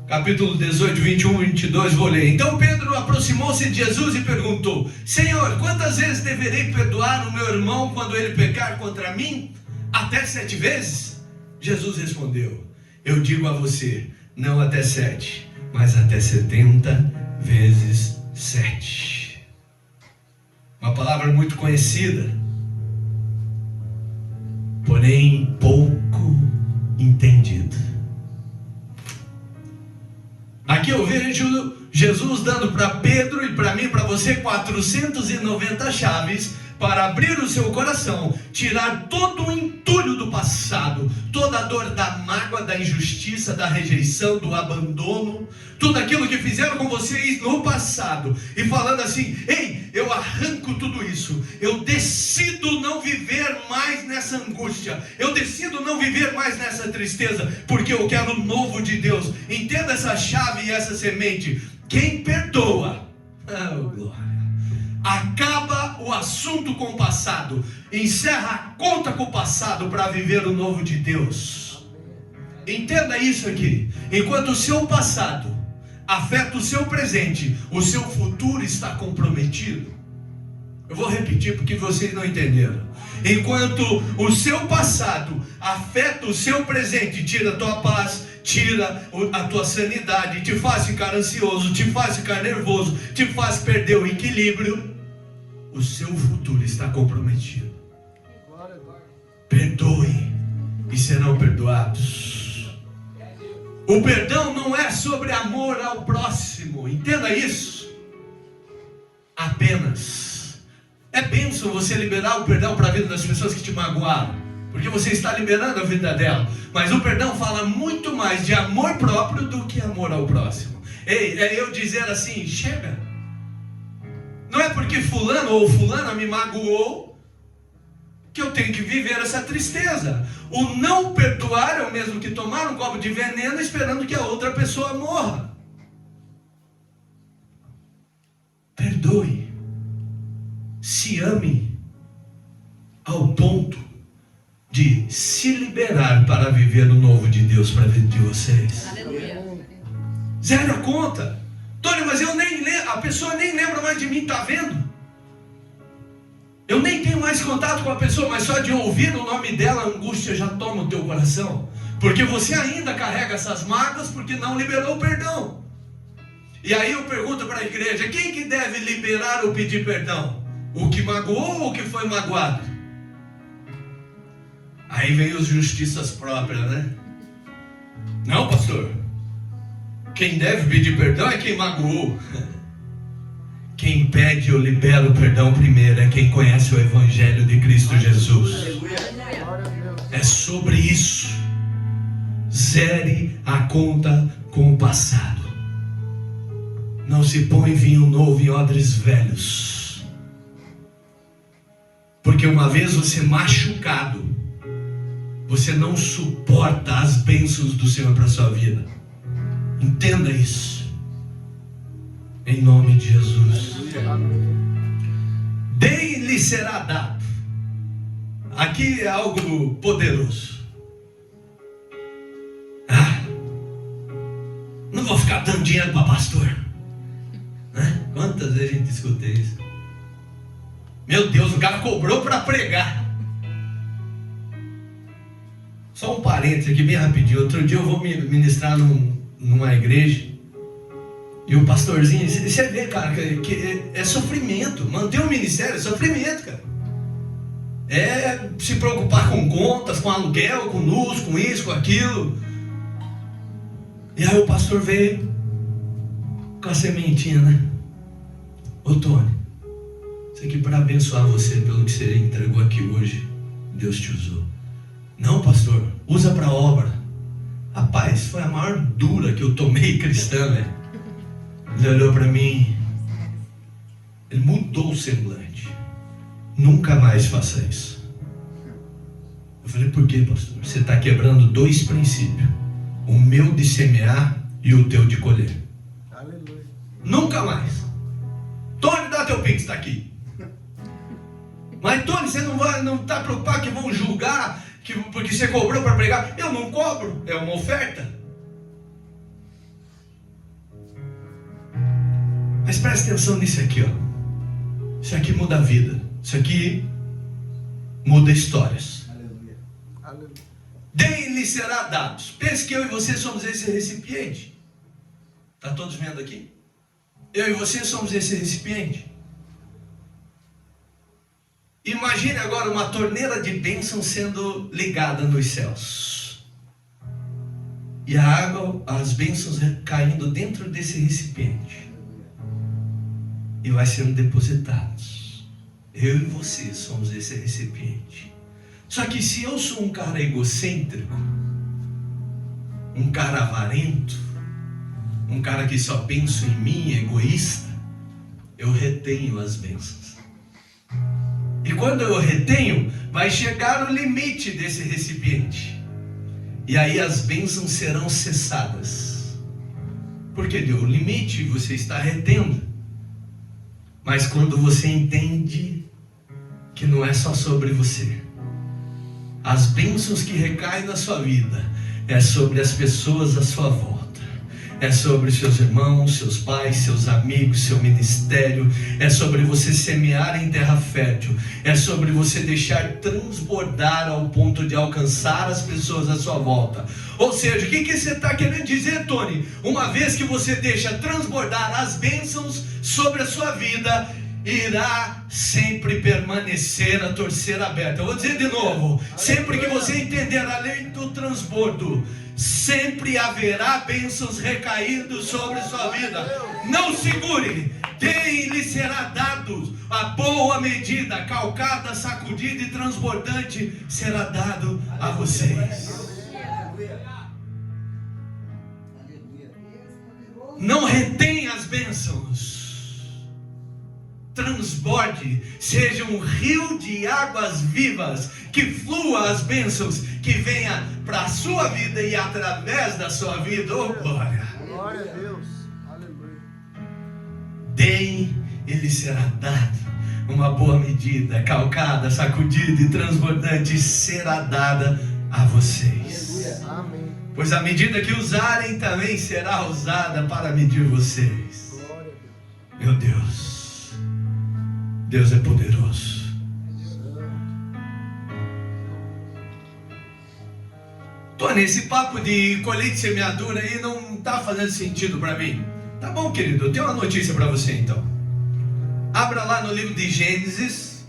capítulo 18, 21 e 22, vou ler. Então Pedro aproximou-se de Jesus e perguntou: Senhor, quantas vezes deverei perdoar o meu irmão quando ele pecar contra mim? Até 7 vezes? Jesus respondeu: eu digo a você, não até 7, mas até 70 vezes 7. Uma palavra muito conhecida, porém pouco entendida. Aqui eu vejo Jesus dando para Pedro e para mim e para você 490 chaves para abrir o seu coração, tirar todo o entulho do passado, toda a dor da mágoa, da injustiça, da rejeição, do abandono, tudo aquilo que fizeram com vocês no passado, e falando assim: ei, eu arranco tudo isso, eu decido não viver mais nessa angústia, eu decido não viver mais nessa tristeza, porque eu quero o novo de Deus. Entenda essa chave e essa semente: quem perdoa, oh glória, acaba o assunto com o passado, encerra a conta com o passado para viver o novo de Deus. Entenda isso aqui: enquanto o seu passado afeta o seu presente, o seu futuro está comprometido. Eu vou repetir porque vocês não entenderam. Enquanto o seu passado afeta o seu presente, tira a tua paz, tira a tua sanidade, te faz ficar ansioso, te faz ficar nervoso, te faz perder o equilíbrio, o seu futuro está comprometido. Perdoe e serão perdoados. O perdão não é sobre amor ao próximo, entenda isso. Apenas é bênção você liberar o perdão para a vida das pessoas que te magoaram, porque você está liberando a vida dela. Mas o perdão fala muito mais de amor próprio do que amor ao próximo. Ei, é eu dizer assim: chega. Não é porque fulano ou fulana me magoou que eu tenho que viver essa tristeza. O não perdoar é o mesmo que tomar um copo de veneno esperando que a outra pessoa morra. Perdoe. Se ame ao ponto de se liberar para viver o novo de Deus para a vida de vocês. Aleluia. Zero a conta. Tony, mas eu nem lembro, a pessoa nem lembra mais de mim, tá vendo? Eu nem tenho mais contato com a pessoa, mas só de ouvir o nome dela, a angústia já toma o teu coração. Porque você ainda carrega essas mágoas porque não liberou o perdão. E aí eu pergunto para a igreja, quem que deve liberar ou pedir perdão? O que magoou ou o que foi magoado? Aí vem os justiças próprias, né? Não, pastor. Quem deve pedir perdão é quem magoou. Quem pede ou libera o perdão primeiro é quem conhece o Evangelho de Cristo Jesus. É sobre isso. Zere a conta com o passado. Não se põe vinho novo em odres velhos. Porque uma vez você machucado, você não suporta as bênçãos do Senhor para a sua vida. Entenda isso. Em nome de Jesus. Dei-lhe será dado. Aqui é algo poderoso. Não vou ficar dando dinheiro para pastor. Né? Quantas vezes a gente escuta isso? Meu Deus, o cara cobrou para pregar. Só um parênteses aqui bem rapidinho. Outro dia eu vou ministrar numa igreja. E o pastorzinho, você vê, cara, que é sofrimento. Manter o ministério é sofrimento, cara. É se preocupar com contas, com aluguel, com luz, com isso, com aquilo. E aí o pastor veio com a sementinha, né? Ô Tony, isso aqui para abençoar você pelo que você entregou aqui hoje. Deus te usou. Não, pastor, usa para obra. Rapaz, foi a maior dura que eu tomei cristã, velho. Ele olhou para mim, ele mudou o semblante. Nunca mais faça isso. Eu falei, por quê, pastor? Você está quebrando dois princípios: o meu de semear e o teu de colher. Aleluia. Nunca mais. Tony, dá teu pix, está aqui. Mas Tony, você não está preocupado que vão julgar porque você cobrou para pregar? Eu não cobro, é uma oferta. Mas preste atenção nisso aqui, ó. Isso aqui muda a vida. Isso aqui muda histórias. Aleluia. Aleluia. Dei-lhe será dado. Pense que eu e você somos esse recipiente. Está todos vendo aqui? Eu e você somos esse recipiente. Imagine agora uma torneira de bênção sendo ligada nos céus. E a água, as bênçãos caindo dentro desse recipiente. E vai sendo depositados. Eu e você somos esse recipiente. Só que se eu sou um cara egocêntrico, um cara avarento, um cara que só pensa em mim, egoísta, eu retenho as bênçãos. E quando eu retenho, vai chegar o limite desse recipiente. E aí as bênçãos serão cessadas. Porque deu o limite e você está retendo. Mas quando você entende que não é só sobre você, as bênçãos que recaem na sua vida é sobre as pessoas à sua volta, é sobre seus irmãos, seus pais, seus amigos, seu ministério, é sobre você semear em terra fértil, é sobre você deixar transbordar ao ponto de alcançar as pessoas à sua volta. Ou seja, o que você está querendo dizer, Tony? Uma vez que você deixa transbordar as bênçãos sobre a sua vida, irá sempre permanecer a torneira aberta. Eu vou dizer de novo: sempre que você entender a lei do transbordo, sempre haverá bênçãos recaindo sobre a sua vida. Não segure, dei-lhe será dado, a boa medida, calcada, sacudida e transbordante será dado a vocês. Não retém as bênçãos, transborde, seja um rio de águas vivas, que flua as bênçãos, que venha para a sua vida e através da sua vida. Oh, glória! Glória a Deus. Aleluia. Deem e lhe será dado. Uma boa medida, calcada, sacudida e transbordante será dada a vocês. Amém. Pois a medida que usarem também será usada para medir vocês. Glória a Deus. Meu Deus, Deus é poderoso. Tony, esse papo de colheita e semeadura aí não está fazendo sentido para mim. Tá bom, querido, eu tenho uma notícia para você então. Abra lá no livro de Gênesis,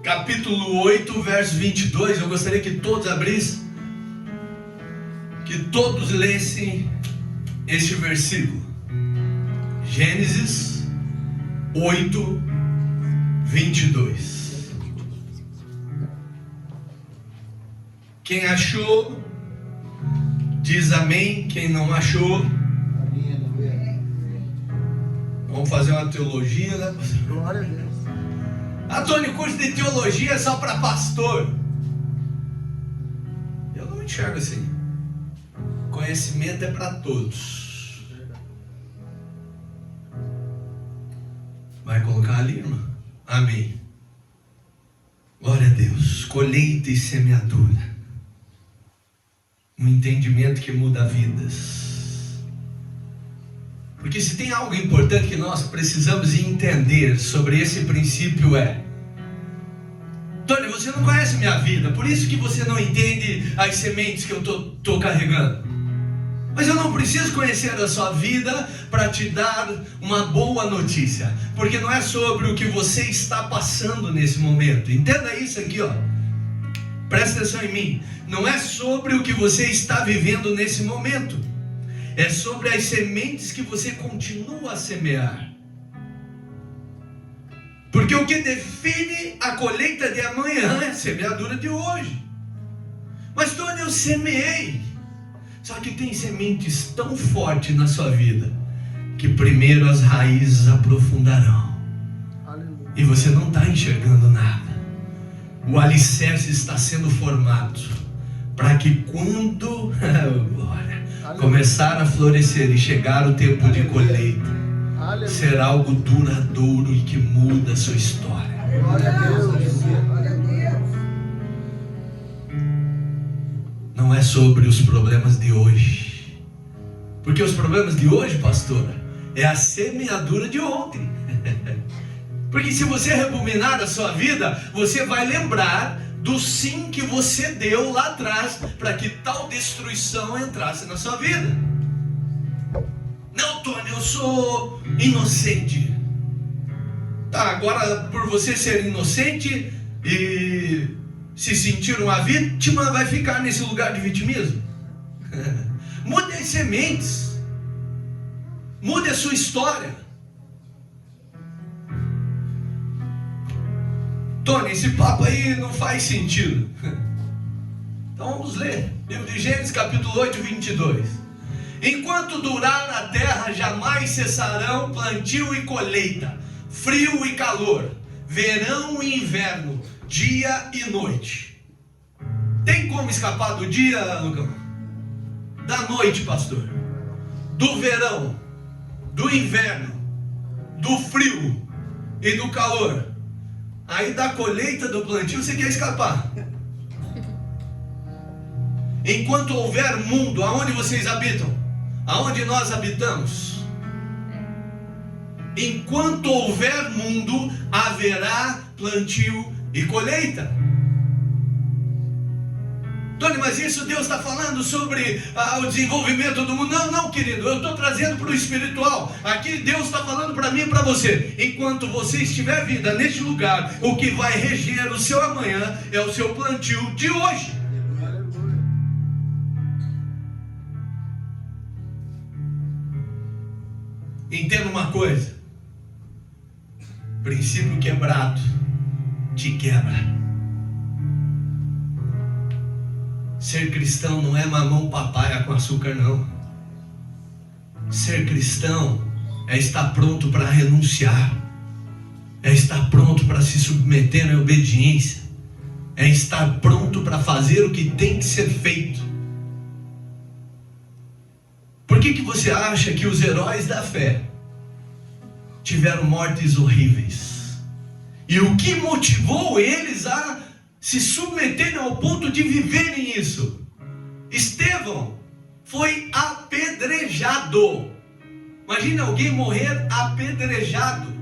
capítulo 8, verso 22. Eu gostaria que todos abrissem, que todos lessem este versículo. Gênesis 8, 22. Quem achou, diz amém. Quem não achou, vamos fazer uma teologia, né? Glória a Deus. Antônio, curso de teologia é só para pastor. Eu não enxergo assim. Conhecimento é para todos. Vai colocar ali, irmã? Amém. Glória a Deus. Colheita e semeadura. Um entendimento que muda vidas. Porque se tem algo importante que nós precisamos entender sobre esse princípio é: Tony, você não conhece minha vida, por isso que você não entende as sementes que eu estou carregando. Mas eu não preciso conhecer a sua vida para te dar uma boa notícia, porque não é sobre o que você está passando nesse momento. Entenda isso aqui, ó. Presta atenção em mim. Não é sobre o que você está vivendo nesse momento. É sobre as sementes que você continua a semear. Porque o que define a colheita de amanhã é a semeadura de hoje. Mas Tony, eu semeei. Só que tem sementes tão fortes na sua vida que primeiro as raízes aprofundarão. Aleluia. E você não está enxergando nada. O alicerce está sendo formado para que quando começar a florescer e chegar o tempo de colheita, Aleluia. será algo duradouro e que muda a sua história. Glória a Deus. Não é sobre os problemas de hoje. Porque os problemas de hoje, pastora, é a semeadura de ontem. Porque se você rebobinar a sua vida, você vai lembrar do sim que você deu lá atrás para que tal destruição entrasse na sua vida. Não, Tony, eu sou inocente. Tá, agora por você ser inocente e se sentir uma vítima, vai ficar nesse lugar de vitimismo? Mude as sementes. Mude a sua história. Tony, esse papo aí não faz sentido. Então vamos ler. Livro de Gênesis, capítulo 8, 22. Enquanto durar a terra, jamais cessarão plantio e colheita, frio e calor, verão e inverno, dia e noite. Tem como escapar do dia, Lucão? Da noite, pastor? Do verão, do inverno, do frio e do calor. Aí da colheita, do plantio, você quer escapar. Enquanto houver mundo, aonde vocês habitam? Aonde nós habitamos? Enquanto houver mundo, haverá plantio e colheita. Tony, mas isso Deus está falando sobre o desenvolvimento do mundo? Não, querido, eu estou trazendo para o espiritual. Aqui Deus está falando para mim e para você. Enquanto você estiver vida neste lugar, o que vai reger o seu amanhã é o seu plantio de hoje. Entenda uma coisa: princípio quebrado te quebra. Ser cristão não é mamão papaya com açúcar, não. Ser cristão é estar pronto para renunciar. é estar pronto para se submeter à obediência, é estar pronto para fazer o que tem que ser feito. Por que você acha que os heróis da fé tiveram mortes horríveis? E o que motivou eles a se submeterem ao ponto de viverem isso? Estevão foi apedrejado. Imagina alguém morrer apedrejado.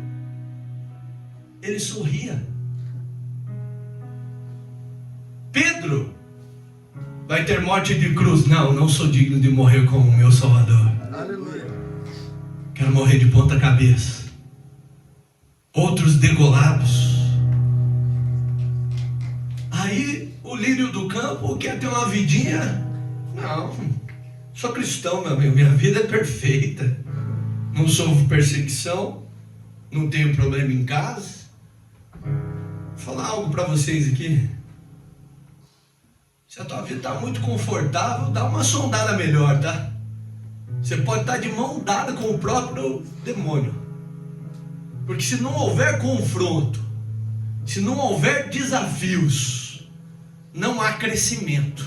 Ele sorria. Pedro vai ter morte de cruz. Não sou digno de morrer como o meu Salvador. Aleluia. Quero morrer de ponta cabeça. Outros degolados. Aí o lírio do campo quer ter uma vidinha. Não, sou cristão, meu amigo. Minha vida é perfeita. Não sofro perseguição. Não tenho problema em casa. Vou falar algo para vocês aqui. Se a tua vida está muito confortável, dá uma sondada melhor, tá? Você pode estar de mão dada com o próprio demônio. Porque se não houver confronto, se não houver desafios, não há crescimento.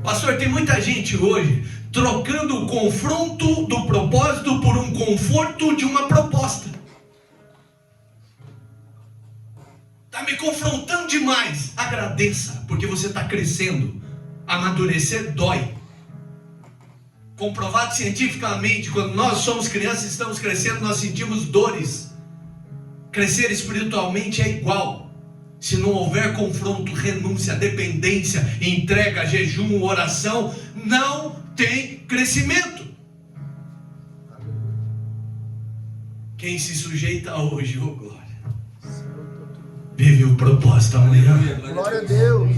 Pastor, tem muita gente hoje trocando o confronto do propósito por um conforto de uma proposta. Está me confrontando demais. Agradeça, porque você está crescendo. Amadurecer dói. Comprovado cientificamente, quando nós somos crianças e estamos crescendo, nós sentimos dores. Crescer espiritualmente é igual. Se não houver confronto, renúncia, dependência, entrega, jejum, oração, não tem crescimento. Quem se sujeita hoje, oh glória, vive o propósito amanhã. Glória a Deus.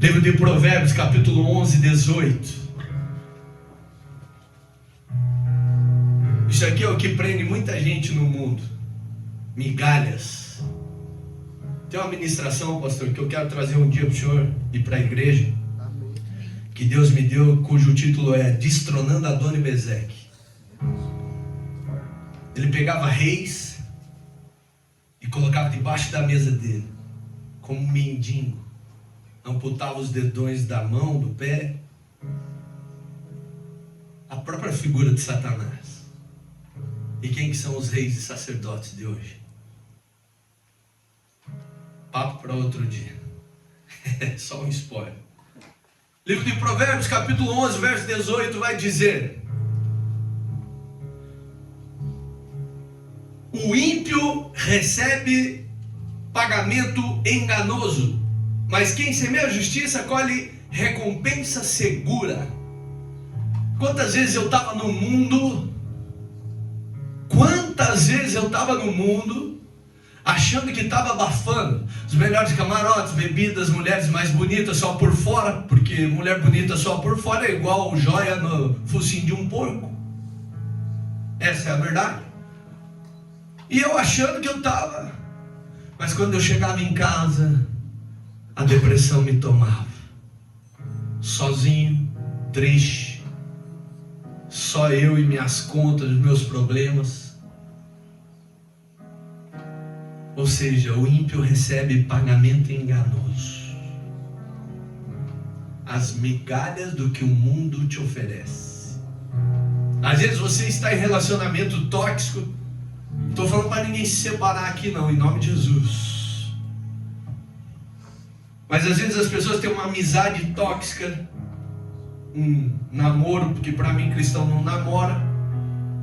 Livro de Provérbios, capítulo 11, 18. Isso aqui é o que prende muita gente no mundo. Migalhas. Tem uma ministração, pastor, que eu quero trazer um dia para o senhor e para a igreja. Amém. Que Deus me deu, cujo título é Destronando Adoni-Bezeque. Ele pegava reis e colocava debaixo da mesa dele, como um mendigo. Amputava os dedões da mão, do pé. A própria figura de Satanás. E quem que são os reis e sacerdotes de hoje? Papo para outro dia. Só um spoiler. Livro de Provérbios, capítulo 11, verso 18, vai dizer: o ímpio recebe pagamento enganoso, mas quem semeia a justiça colhe recompensa segura. Quantas vezes eu estava no mundo, achando que estava abafando os melhores camarotes, bebidas, mulheres mais bonitas só por fora, porque mulher bonita só por fora é igual joia no focinho de um porco. Essa é a verdade. E eu achando que eu estava, mas quando eu chegava em casa, a depressão me tomava. Sozinho, triste, só eu e minhas contas, meus problemas. Ou seja, o ímpio recebe pagamento enganoso. As migalhas do que o mundo te oferece. Às vezes você está em relacionamento tóxico. Não estou falando para ninguém se separar aqui não, em nome de Jesus. Mas às vezes as pessoas têm uma amizade tóxica, um namoro, porque para mim cristão não namora,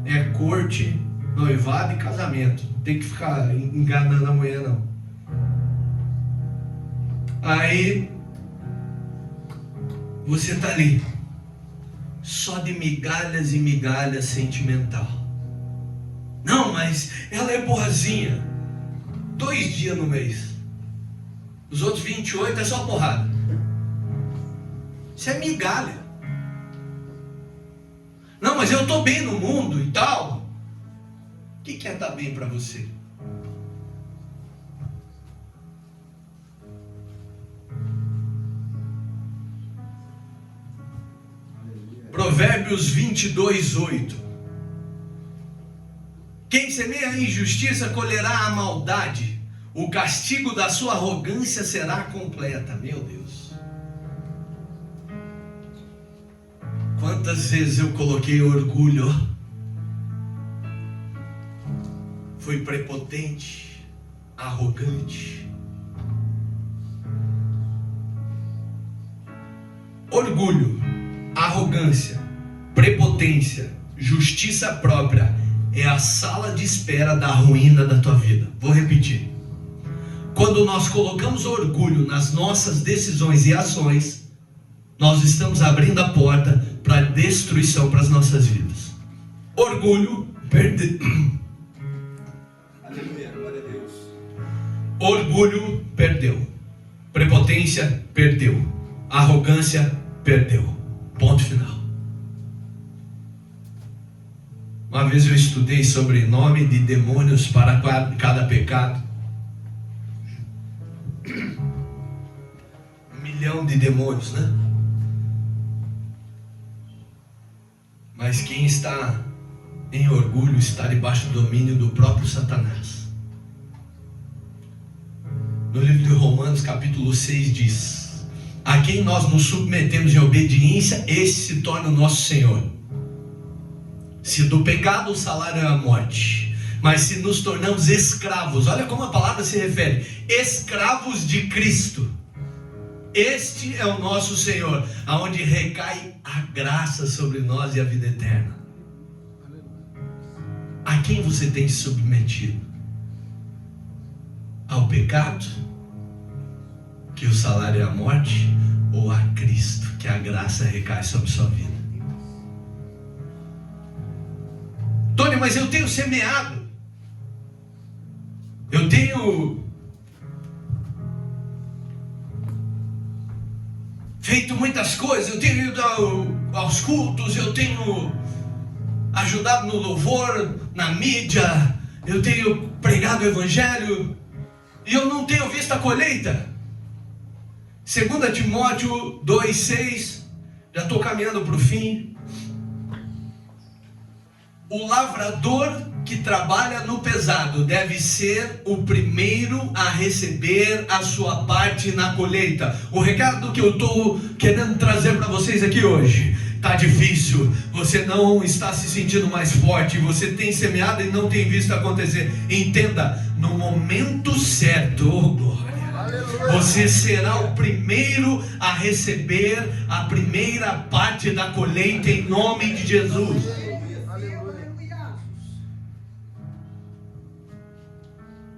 é corte, noivado e casamento. Tem que ficar enganando a mulher não. Aí você está ali, só de migalhas e migalhas sentimental. Não, mas ela é boazinha. 2 dias no mês. Os outros 28 é só porrada. Isso é migalha. Não, mas eu estou bem no mundo e tal. O que é estar bem para você? Provérbios 22, 8. Quem semeia a injustiça colherá a maldade. O castigo da sua arrogância será completa. Meu Deus. Quantas vezes eu coloquei orgulho? Fui prepotente, arrogante. Orgulho, arrogância, prepotência, justiça própria é a sala de espera da ruína da tua vida. Vou repetir. Quando nós colocamos orgulho nas nossas decisões e ações, nós estamos abrindo a porta para a destruição para as nossas vidas. Orgulho, perdeu. Aleluia, glória a Deus. Orgulho, perdeu. Prepotência, perdeu. Arrogância, perdeu. Ponto final. Uma vez eu estudei sobre nome de demônios para cada pecado. 1 milhão de demônios, né? Mas quem está em orgulho está debaixo do domínio do próprio Satanás. No livro de Romanos, capítulo 6 diz: a quem nós nos submetemos em obediência, esse se torna o nosso Senhor. Se do pecado o salário é a morte, mas se nos tornamos escravos, olha como a palavra se refere, escravos de Cristo, este é o nosso Senhor, aonde recai a graça sobre nós e a vida eterna. A quem você tem se submetido? Ao pecado, que o salário é a morte, ou a Cristo, que a graça recai sobre sua vida? Tony, mas eu tenho semeado, eu tenho feito muitas coisas, eu tenho ido aos cultos, eu tenho ajudado no louvor, na mídia, eu tenho pregado o evangelho, e eu não tenho visto a colheita. 2 Timóteo 2,6, já estou caminhando para o fim. O lavrador que trabalha no pesado deve ser o primeiro a receber a sua parte na colheita. O recado que eu estou querendo trazer para vocês aqui hoje: está difícil, você não está se sentindo mais forte, você tem semeado e não tem visto acontecer. Entenda, no momento certo, oh glória, você será o primeiro a receber a primeira parte da colheita em nome de Jesus.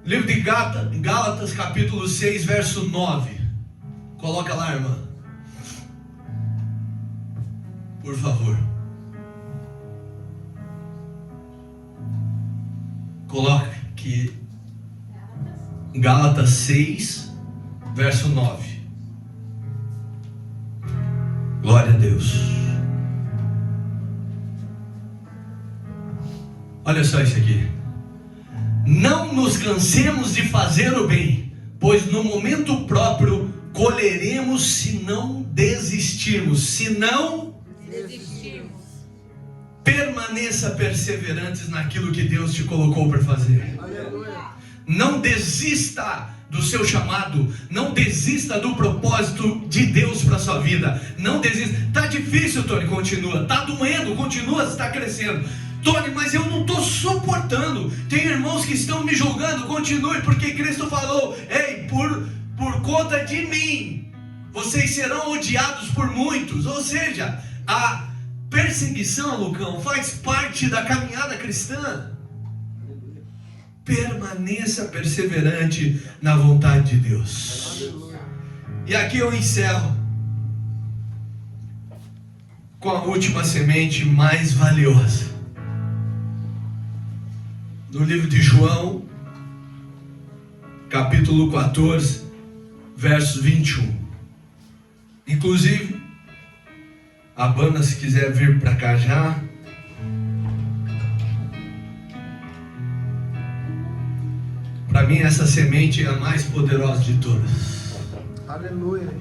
Livro de Gálatas, capítulo 6, verso 9. Coloca lá, irmã. Por favor. Coloca aqui. Gálatas 6, verso 9. Glória a Deus. Olha só isso aqui. Não nos cansemos de fazer o bem, pois no momento próprio colheremos se não desistirmos. Se não desistirmos, permaneça perseverantes naquilo que Deus te colocou para fazer. Aleluia. Não desista do seu chamado, não desista do propósito de Deus para a sua vida. Não desista. Está difícil, Tony, continua. Está doendo, continua, está crescendo. Tony, mas eu não estou suportando. Tem irmãos que estão me julgando. Continue, porque Cristo falou: ei, por conta de mim vocês serão odiados por muitos. Ou seja, a perseguição, Lucão, faz parte da caminhada cristã. Permaneça perseverante na vontade de Deus. E aqui eu encerro com a última semente mais valiosa. No livro de João, capítulo 14, verso 21. Inclusive, a banda, se quiser vir para cá já. Para mim, essa semente é a mais poderosa de todas. Aleluia.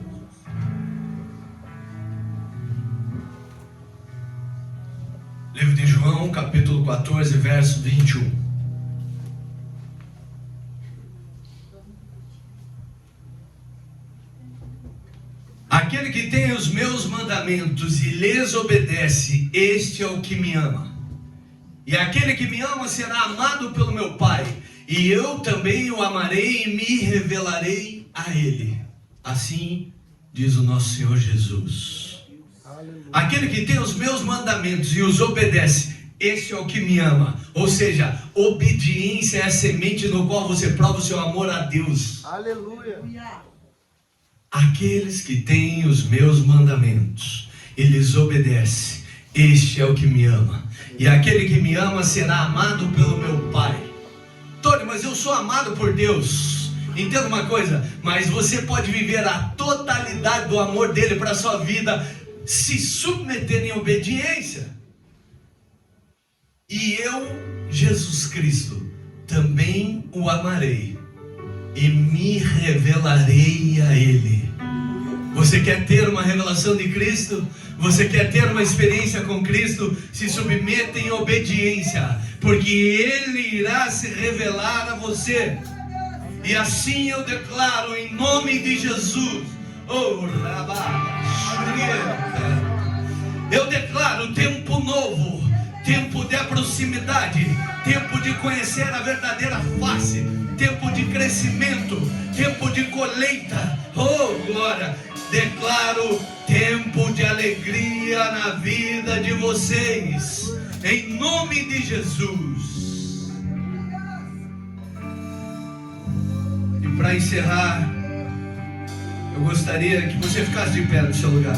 Livro de João, capítulo 14, verso 21. Aquele que tem os meus mandamentos e lhes obedece, este é o que me ama. E aquele que me ama será amado pelo meu Pai, e eu também o amarei e me revelarei a ele. Assim diz o nosso Senhor Jesus. Aleluia. Aquele que tem os meus mandamentos e os obedece, esse é o que me ama. Ou seja, obediência é a semente no qual você prova o seu amor a Deus. Aleluia. Aqueles que têm os meus mandamentos e lhes obedece, este é o que me ama. E aquele que me ama será amado pelo meu Pai. Tony, mas eu sou amado por Deus. Entenda uma coisa, mas você pode viver a totalidade do amor dele para a sua vida, se submeter em obediência. E eu, Jesus Cristo, também o amarei e me revelarei a ele. Você quer ter uma revelação de Cristo? Você quer ter uma experiência com Cristo? Se submeta em obediência, porque Ele irá se revelar a você. E assim eu declaro em nome de Jesus. Eu declaro tempo novo, tempo de proximidade, tempo de conhecer a verdadeira face, tempo de crescimento, tempo de colheita. Oh, glória! Declaro tempo de alegria na vida de vocês, em nome de Jesus. E para encerrar, eu gostaria que você ficasse de pé no seu lugar.